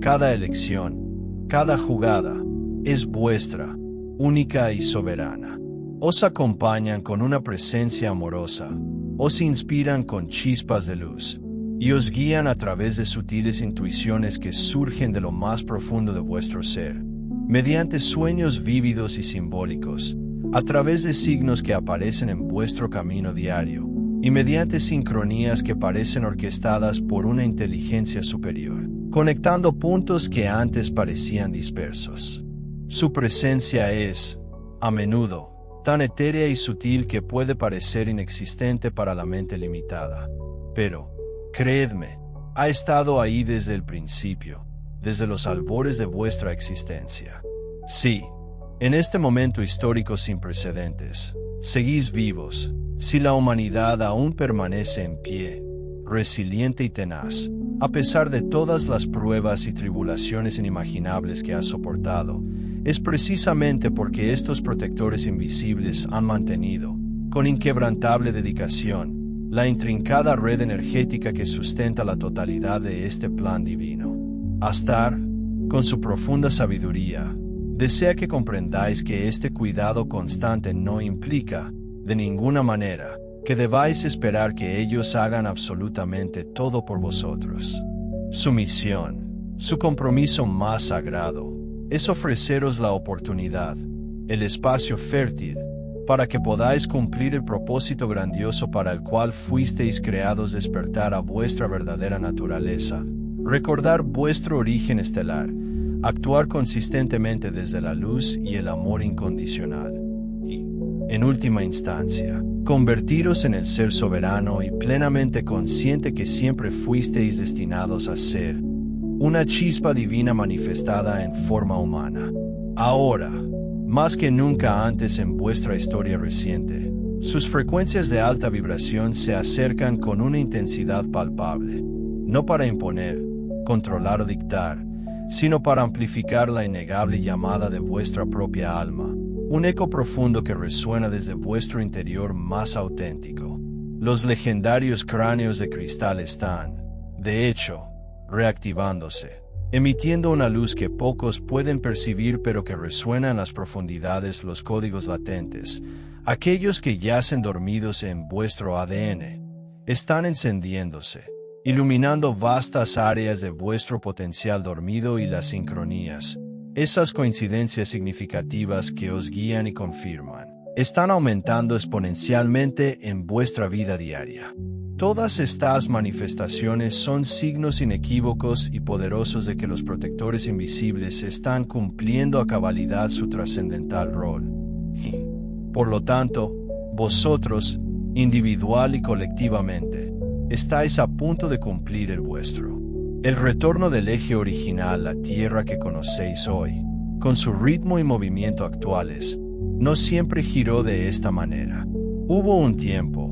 cada elección, cada jugada, es vuestra, única y soberana. Os acompañan con una presencia amorosa, os inspiran con chispas de luz, y os guían a través de sutiles intuiciones que surgen de lo más profundo de vuestro ser, mediante sueños vívidos y simbólicos, a través de signos que aparecen en vuestro camino diario, y mediante sincronías que parecen orquestadas por una inteligencia superior, conectando puntos que antes parecían dispersos. Su presencia es, a menudo, tan etérea y sutil que puede parecer inexistente para la mente limitada. Pero, creedme, ha estado ahí desde el principio, desde los albores de vuestra existencia. Sí, en este momento histórico sin precedentes, seguís vivos, si la humanidad aún permanece en pie, resiliente y tenaz, a pesar de todas las pruebas y tribulaciones inimaginables que ha soportado, es precisamente porque estos protectores invisibles han mantenido, con inquebrantable dedicación, la intrincada red energética que sustenta la totalidad de este plan divino. Astar, con su profunda sabiduría, desea que comprendáis que este cuidado constante no implica, de ninguna manera, que debáis esperar que ellos hagan absolutamente todo por vosotros. Su misión, su compromiso más sagrado, es ofreceros la oportunidad, el espacio fértil, para que podáis cumplir el propósito grandioso para el cual fuisteis creados, despertar a vuestra verdadera naturaleza, recordar vuestro origen estelar, actuar consistentemente desde la luz y el amor incondicional, y, en última instancia, convertiros en el ser soberano y plenamente consciente que siempre fuisteis destinados a ser, una chispa divina manifestada en forma humana. Ahora, más que nunca antes en vuestra historia reciente, sus frecuencias de alta vibración se acercan con una intensidad palpable, no para imponer, controlar o dictar, sino para amplificar la innegable llamada de vuestra propia alma, un eco profundo que resuena desde vuestro interior más auténtico. Los legendarios cráneos de cristal están, de hecho, reactivándose, emitiendo una luz que pocos pueden percibir pero que resuena en las profundidades. Los códigos latentes, aquellos que yacen dormidos en vuestro ADN, están encendiéndose, iluminando vastas áreas de vuestro potencial dormido, y las sincronías, esas coincidencias significativas que os guían y confirman, están aumentando exponencialmente en vuestra vida diaria. Todas estas manifestaciones son signos inequívocos y poderosos de que los protectores invisibles están cumpliendo a cabalidad su trascendental rol. Y, por lo tanto, vosotros, individual y colectivamente, estáis a punto de cumplir el vuestro. El retorno del eje original, la Tierra que conocéis hoy, con su ritmo y movimiento actuales, no siempre giró de esta manera. Hubo un tiempo,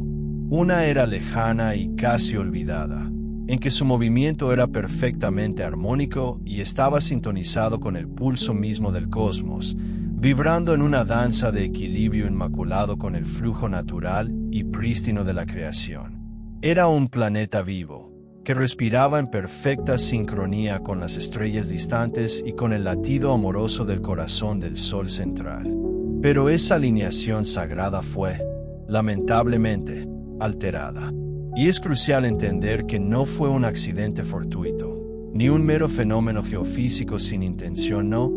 una era lejana y casi olvidada, en que su movimiento era perfectamente armónico y estaba sintonizado con el pulso mismo del cosmos, vibrando en una danza de equilibrio inmaculado con el flujo natural y prístino de la creación. Era un planeta vivo, que respiraba en perfecta sincronía con las estrellas distantes y con el latido amoroso del corazón del Sol central. Pero esa alineación sagrada fue, lamentablemente, alterada. Y es crucial entender que no fue un accidente fortuito, ni un mero fenómeno geofísico sin intención, no.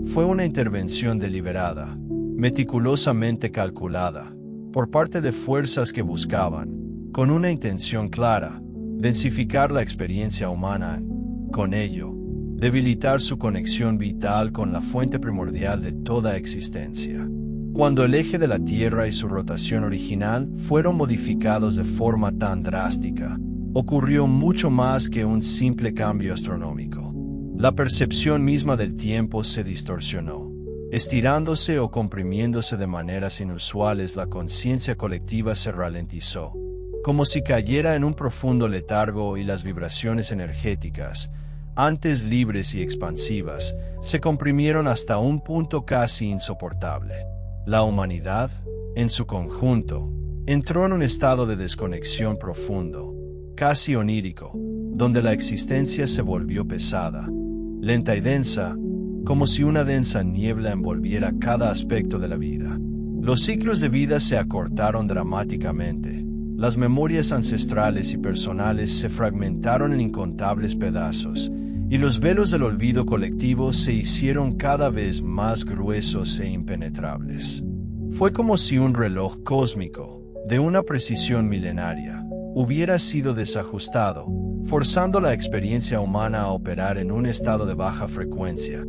Fue una intervención deliberada, meticulosamente calculada, por parte de fuerzas que buscaban, con una intención clara, densificar la experiencia humana, con ello, debilitar su conexión vital con la fuente primordial de toda existencia. Cuando el eje de la Tierra y su rotación original fueron modificados de forma tan drástica, ocurrió mucho más que un simple cambio astronómico. La percepción misma del tiempo se distorsionó. Estirándose o comprimiéndose de maneras inusuales, la conciencia colectiva se ralentizó, como si cayera en un profundo letargo, y las vibraciones energéticas, antes libres y expansivas, se comprimieron hasta un punto casi insoportable. La humanidad, en su conjunto, entró en un estado de desconexión profundo, casi onírico, donde la existencia se volvió pesada, lenta y densa, como si una densa niebla envolviera cada aspecto de la vida. Los ciclos de vida se acortaron dramáticamente, las memorias ancestrales y personales se fragmentaron en incontables pedazos, y los velos del olvido colectivo se hicieron cada vez más gruesos e impenetrables. Fue como si un reloj cósmico, de una precisión milenaria, hubiera sido desajustado, forzando la experiencia humana a operar en un estado de baja frecuencia,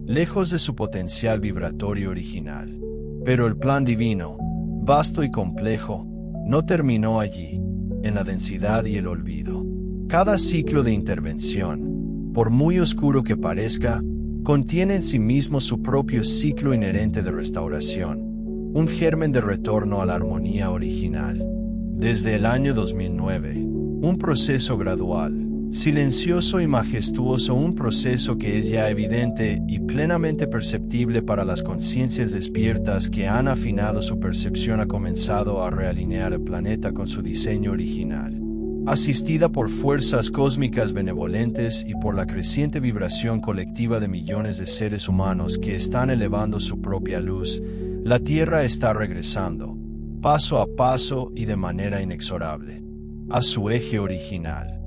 lejos de su potencial vibratorio original. Pero el plan divino, vasto y complejo, no terminó allí, en la densidad y el olvido. Cada ciclo de intervención, por muy oscuro que parezca, contiene en sí mismo su propio ciclo inherente de restauración, un germen de retorno a la armonía original. Desde el año 2009, un proceso gradual, silencioso y majestuoso, un proceso que es ya evidente y plenamente perceptible para las conciencias despiertas que han afinado su percepción, ha comenzado a realinear el planeta con su diseño original. Asistida por fuerzas cósmicas benevolentes y por la creciente vibración colectiva de millones de seres humanos que están elevando su propia luz, la Tierra está regresando, paso a paso y de manera inexorable, a su eje original.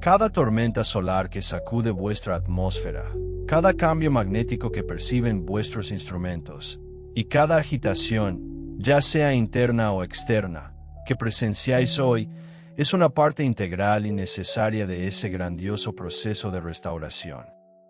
Cada tormenta solar que sacude vuestra atmósfera, cada cambio magnético que perciben vuestros instrumentos, y cada agitación, ya sea interna o externa, que presenciáis hoy, es una parte integral y necesaria de ese grandioso proceso de restauración.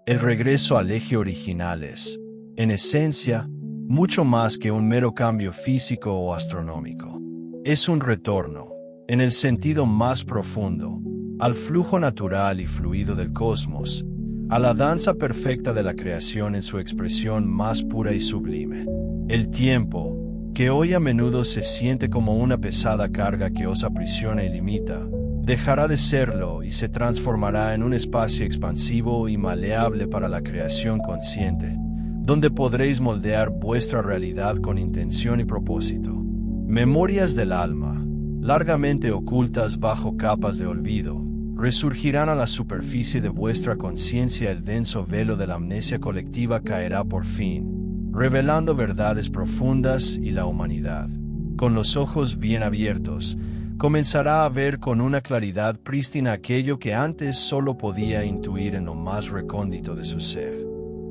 El regreso al eje original es, en esencia, mucho más que un mero cambio físico o astronómico. Es un retorno, en el sentido más profundo, al flujo natural y fluido del cosmos, a la danza perfecta de la creación en su expresión más pura y sublime. El tiempo, que hoy a menudo se siente como una pesada carga que os aprisiona y limita, dejará de serlo y se transformará en un espacio expansivo y maleable para la creación consciente, donde podréis moldear vuestra realidad con intención y propósito. Memorias del alma, largamente ocultas bajo capas de olvido, resurgirán a la superficie de vuestra conciencia. El denso velo de la amnesia colectiva caerá por fin, revelando verdades profundas, y la humanidad, con los ojos bien abiertos, comenzará a ver con una claridad prístina aquello que antes solo podía intuir en lo más recóndito de su ser.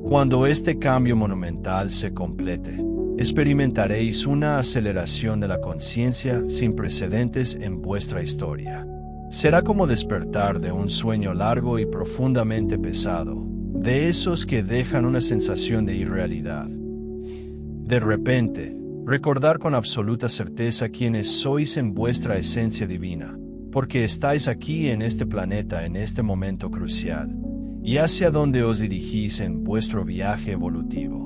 Cuando este cambio monumental se complete, experimentaréis una aceleración de la conciencia sin precedentes en vuestra historia. Será como despertar de un sueño largo y profundamente pesado, de esos que dejan una sensación de irrealidad. De repente, recordar con absoluta certeza quiénes sois en vuestra esencia divina, porque estáis aquí en este planeta en este momento crucial, y hacia dónde os dirigís en vuestro viaje evolutivo.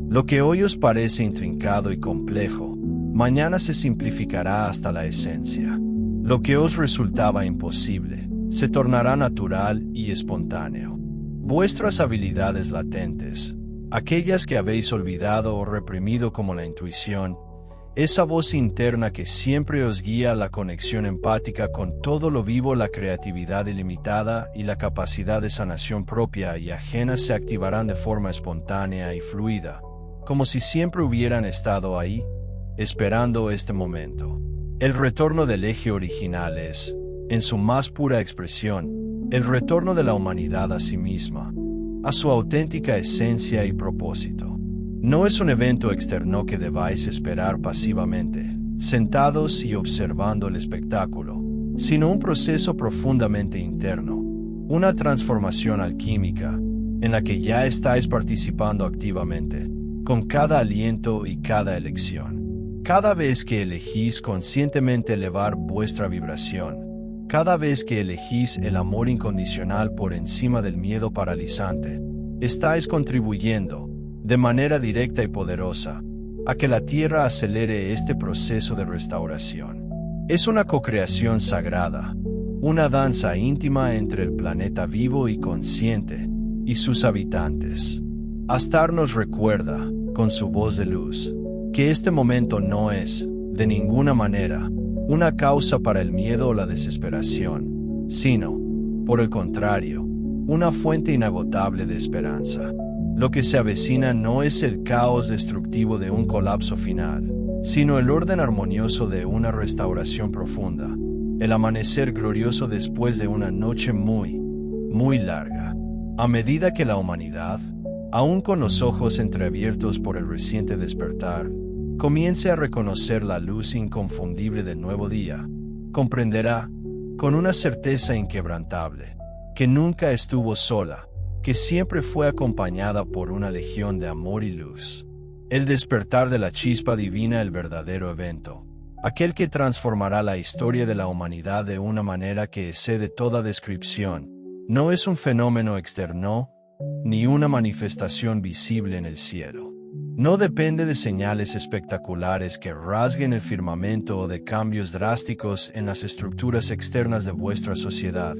Lo que hoy os parece intrincado y complejo, mañana se simplificará hasta la esencia. Lo que os resultaba imposible, se tornará natural y espontáneo. Vuestras habilidades latentes, aquellas que habéis olvidado o reprimido como la intuición, esa voz interna que siempre os guía a la conexión empática con todo lo vivo, la creatividad ilimitada y la capacidad de sanación propia y ajena se activarán de forma espontánea y fluida, como si siempre hubieran estado ahí, esperando este momento. El retorno del eje original es, en su más pura expresión, el retorno de la humanidad a sí misma, a su auténtica esencia y propósito. No es un evento externo que debáis esperar pasivamente, sentados y observando el espectáculo, sino un proceso profundamente interno, una transformación alquímica, en la que ya estáis participando activamente, con cada aliento y cada elección. Cada vez que elegís conscientemente elevar vuestra vibración, cada vez que elegís el amor incondicional por encima del miedo paralizante, estáis contribuyendo, de manera directa y poderosa, a que la Tierra acelere este proceso de restauración. Es una co-creación sagrada, una danza íntima entre el planeta vivo y consciente, y sus habitantes. Astar nos recuerda, con su voz de luz, que este momento no es, de ninguna manera, una causa para el miedo o la desesperación, sino, por el contrario, una fuente inagotable de esperanza. Lo que se avecina no es el caos destructivo de un colapso final, sino el orden armonioso de una restauración profunda, el amanecer glorioso después de una noche muy, muy larga. A medida que la humanidad, aún con los ojos entreabiertos por el reciente despertar, comience a reconocer la luz inconfundible del nuevo día, comprenderá, con una certeza inquebrantable, que nunca estuvo sola, que siempre fue acompañada por una legión de amor y luz. El despertar de la chispa divina, el verdadero evento, aquel que transformará la historia de la humanidad de una manera que excede toda descripción, no es un fenómeno externo, ni una manifestación visible en el cielo. No depende de señales espectaculares que rasguen el firmamento o de cambios drásticos en las estructuras externas de vuestra sociedad,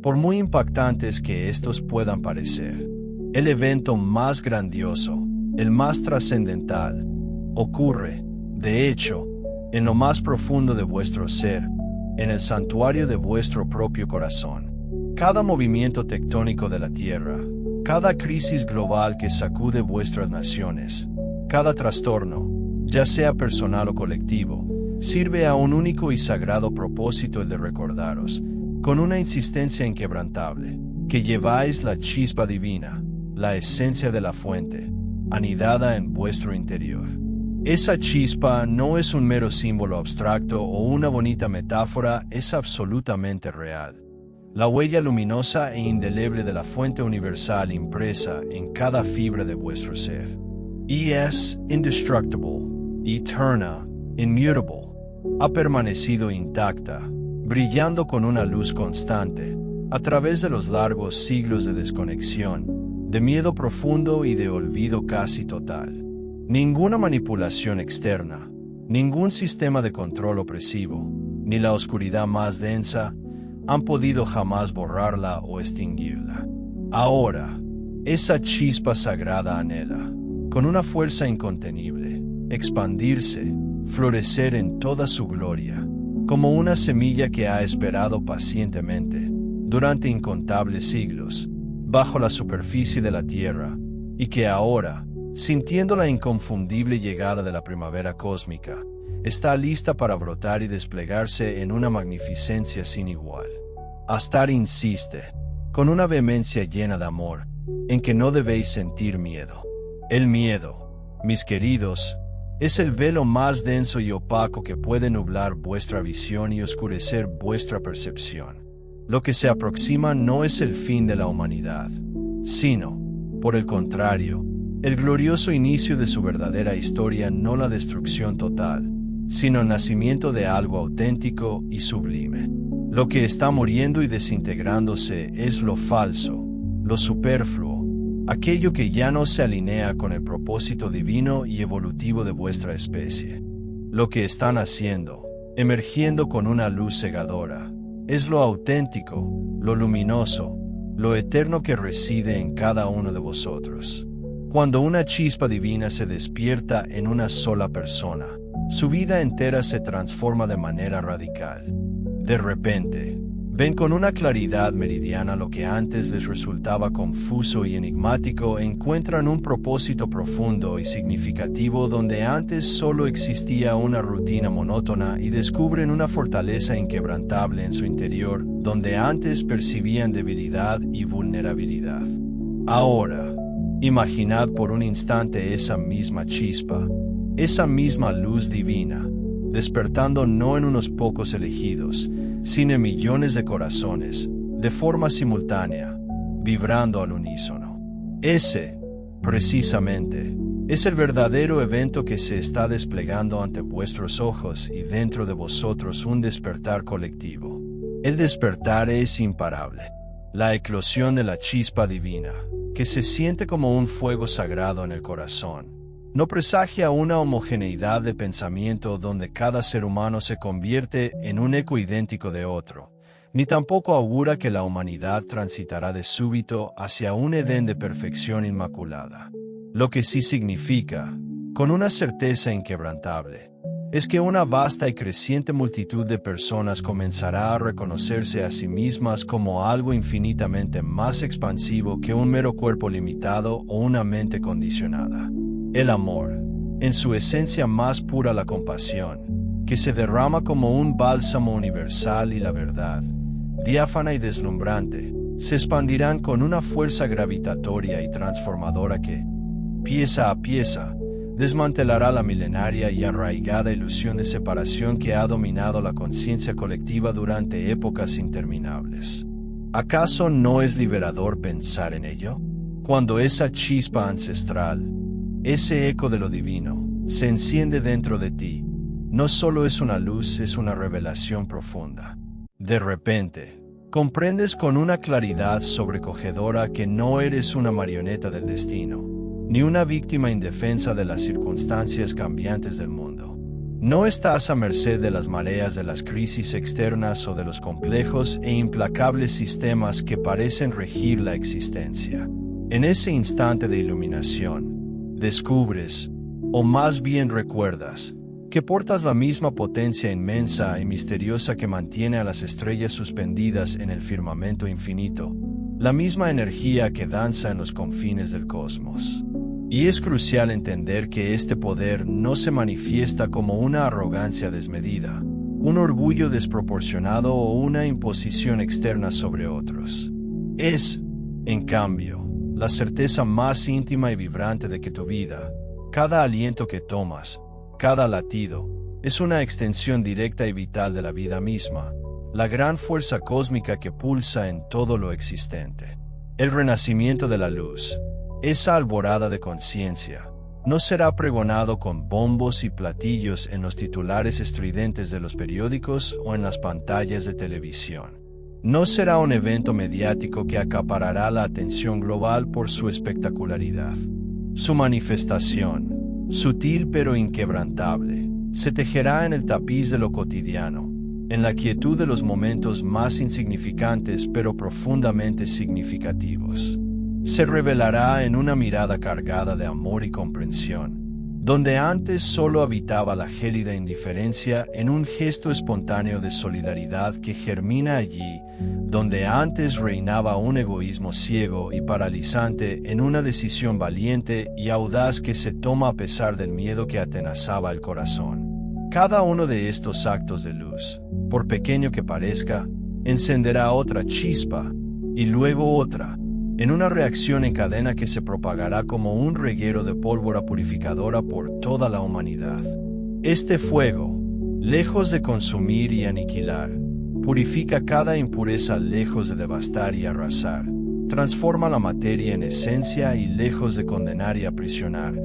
por muy impactantes que estos puedan parecer. El evento más grandioso, el más trascendental, ocurre, de hecho, en lo más profundo de vuestro ser, en el santuario de vuestro propio corazón. Cada movimiento tectónico de la Tierra, cada crisis global que sacude vuestras naciones, cada trastorno, ya sea personal o colectivo, sirve a un único y sagrado propósito, el de recordaros, con una insistencia inquebrantable, que lleváis la chispa divina, la esencia de la fuente, anidada en vuestro interior. Esa chispa no es un mero símbolo abstracto o una bonita metáfora, es absolutamente real. La huella luminosa e indeleble de la fuente universal impresa en cada fibra de vuestro ser. Y es indestructible, eterna, immutable. Ha permanecido intacta, brillando con una luz constante, a través de los largos siglos de desconexión, de miedo profundo y de olvido casi total. Ninguna manipulación externa, ningún sistema de control opresivo, ni la oscuridad más densa, han podido jamás borrarla o extinguirla. Ahora, esa chispa sagrada anhela, con una fuerza incontenible, expandirse, florecer en toda su gloria, como una semilla que ha esperado pacientemente, durante incontables siglos, bajo la superficie de la tierra, y que ahora, sintiendo la inconfundible llegada de la primavera cósmica, está lista para brotar y desplegarse en una magnificencia sin igual. Astar insiste, con una vehemencia llena de amor, en que no debéis sentir miedo. El miedo, mis queridos, es el velo más denso y opaco que puede nublar vuestra visión y oscurecer vuestra percepción. Lo que se aproxima no es el fin de la humanidad, sino, por el contrario, el glorioso inicio de su verdadera historia, no la destrucción total, sino el nacimiento de algo auténtico y sublime. Lo que está muriendo y desintegrándose es lo falso, lo superfluo, aquello que ya no se alinea con el propósito divino y evolutivo de vuestra especie. Lo que están haciendo, emergiendo con una luz cegadora, es lo auténtico, lo luminoso, lo eterno que reside en cada uno de vosotros. Cuando una chispa divina se despierta en una sola persona, su vida entera se transforma de manera radical. De repente, ven con una claridad meridiana lo que antes les resultaba confuso y enigmático, e encuentran un propósito profundo y significativo donde antes solo existía una rutina monótona, y descubren una fortaleza inquebrantable en su interior donde antes percibían debilidad y vulnerabilidad. Ahora, imaginad por un instante esa misma chispa, esa misma luz divina, despertando no en unos pocos elegidos, sino en millones de corazones, de forma simultánea, vibrando al unísono. Ese, precisamente, es el verdadero evento que se está desplegando ante vuestros ojos y dentro de vosotros, un despertar colectivo. El despertar es imparable, la eclosión de la chispa divina, que se siente como un fuego sagrado en el corazón. No presagia una homogeneidad de pensamiento donde cada ser humano se convierte en un eco idéntico de otro, ni tampoco augura que la humanidad transitará de súbito hacia un Edén de perfección inmaculada. Lo que sí significa, con una certeza inquebrantable, es que una vasta y creciente multitud de personas comenzará a reconocerse a sí mismas como algo infinitamente más expansivo que un mero cuerpo limitado o una mente condicionada. El amor, en su esencia más pura la compasión, que se derrama como un bálsamo universal, y la verdad, diáfana y deslumbrante, se expandirán con una fuerza gravitatoria y transformadora que, pieza a pieza, desmantelará la milenaria y arraigada ilusión de separación que ha dominado la conciencia colectiva durante épocas interminables. ¿Acaso no es liberador pensar en ello? Cuando esa chispa ancestral, ese eco de lo divino, se enciende dentro de ti, no solo es una luz, es una revelación profunda. De repente, comprendes con una claridad sobrecogedora que no eres una marioneta del destino, ni una víctima indefensa de las circunstancias cambiantes del mundo. No estás a merced de las mareas de las crisis externas o de los complejos e implacables sistemas que parecen regir la existencia. En ese instante de iluminación, descubres, o más bien recuerdas, que portas la misma potencia inmensa y misteriosa que mantiene a las estrellas suspendidas en el firmamento infinito, la misma energía que danza en los confines del cosmos. Y es crucial entender que este poder no se manifiesta como una arrogancia desmedida, un orgullo desproporcionado o una imposición externa sobre otros. Es, en cambio, la certeza más íntima y vibrante de que tu vida, cada aliento que tomas, cada latido, es una extensión directa y vital de la vida misma, la gran fuerza cósmica que pulsa en todo lo existente. El renacimiento de la luz, esa alborada de conciencia, no será pregonado con bombos y platillos en los titulares estridentes de los periódicos o en las pantallas de televisión. No será un evento mediático que acaparará la atención global por su espectacularidad. Su manifestación, sutil pero inquebrantable, se tejerá en el tapiz de lo cotidiano, en la quietud de los momentos más insignificantes pero profundamente significativos. Se revelará en una mirada cargada de amor y comprensión, donde antes solo habitaba la gélida indiferencia, en un gesto espontáneo de solidaridad que germina allí, donde antes reinaba un egoísmo ciego y paralizante, en una decisión valiente y audaz que se toma a pesar del miedo que atenazaba el corazón. Cada uno de estos actos de luz, por pequeño que parezca, encenderá otra chispa, y luego otra, en una reacción en cadena que se propagará como un reguero de pólvora purificadora por toda la humanidad. Este fuego, lejos de consumir y aniquilar, purifica cada impureza lejos de devastar y arrasar, transforma la materia en esencia y lejos de condenar y aprisionar,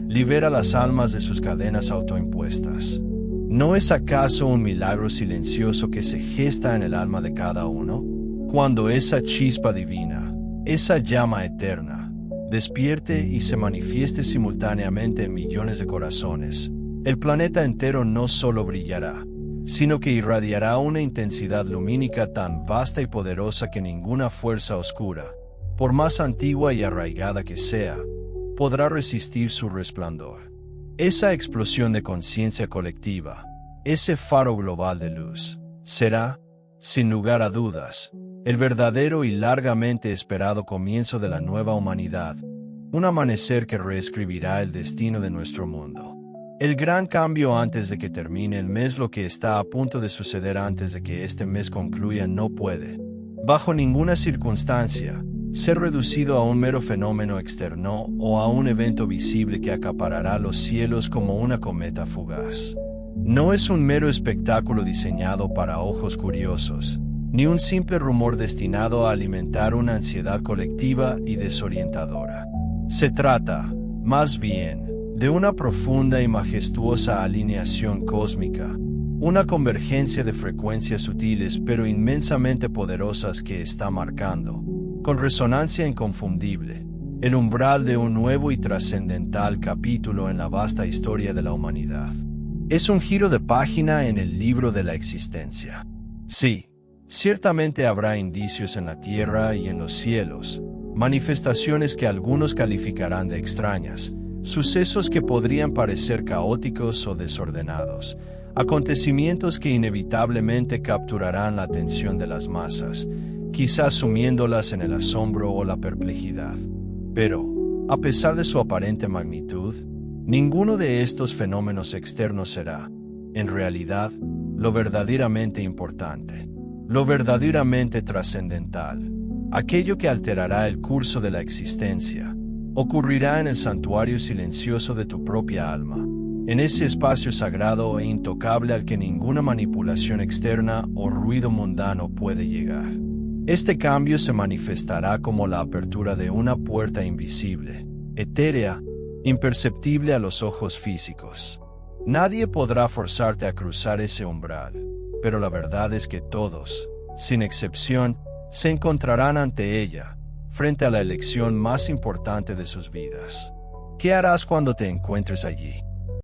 libera las almas de sus cadenas autoimpuestas. ¿No es acaso un milagro silencioso que se gesta en el alma de cada uno? Cuando esa chispa divina, esa llama eterna, despierte y se manifieste simultáneamente en millones de corazones, el planeta entero no solo brillará, sino que irradiará una intensidad lumínica tan vasta y poderosa que ninguna fuerza oscura, por más antigua y arraigada que sea, podrá resistir su resplandor. Esa explosión de conciencia colectiva, ese faro global de luz, será, sin lugar a dudas, el verdadero y largamente esperado comienzo de la nueva humanidad, un amanecer que reescribirá el destino de nuestro mundo. El gran cambio antes de que termine el mes, lo que está a punto de suceder antes de que este mes concluya, no puede, bajo ninguna circunstancia, ser reducido a un mero fenómeno externo o a un evento visible que acaparará los cielos como una cometa fugaz. No es un mero espectáculo diseñado para ojos curiosos, ni un simple rumor destinado a alimentar una ansiedad colectiva y desorientadora. Se trata, más bien, de una profunda y majestuosa alineación cósmica, una convergencia de frecuencias sutiles pero inmensamente poderosas que está marcando, con resonancia inconfundible, el umbral de un nuevo y trascendental capítulo en la vasta historia de la humanidad. Es un giro de página en el libro de la existencia. Sí, ciertamente habrá indicios en la tierra y en los cielos, manifestaciones que algunos calificarán de extrañas, sucesos que podrían parecer caóticos o desordenados, acontecimientos que inevitablemente capturarán la atención de las masas, quizás sumiéndolas en el asombro o la perplejidad. Pero, a pesar de su aparente magnitud, ninguno de estos fenómenos externos será, en realidad, lo verdaderamente importante, lo verdaderamente trascendental, aquello que alterará el curso de la existencia, ocurrirá en el santuario silencioso de tu propia alma, en ese espacio sagrado e intocable al que ninguna manipulación externa o ruido mundano puede llegar. Este cambio se manifestará como la apertura de una puerta invisible, etérea, imperceptible a los ojos físicos. Nadie podrá forzarte a cruzar ese umbral, pero la verdad es que todos, sin excepción, se encontrarán ante ella, frente a la elección más importante de sus vidas. ¿Qué harás cuando te encuentres allí?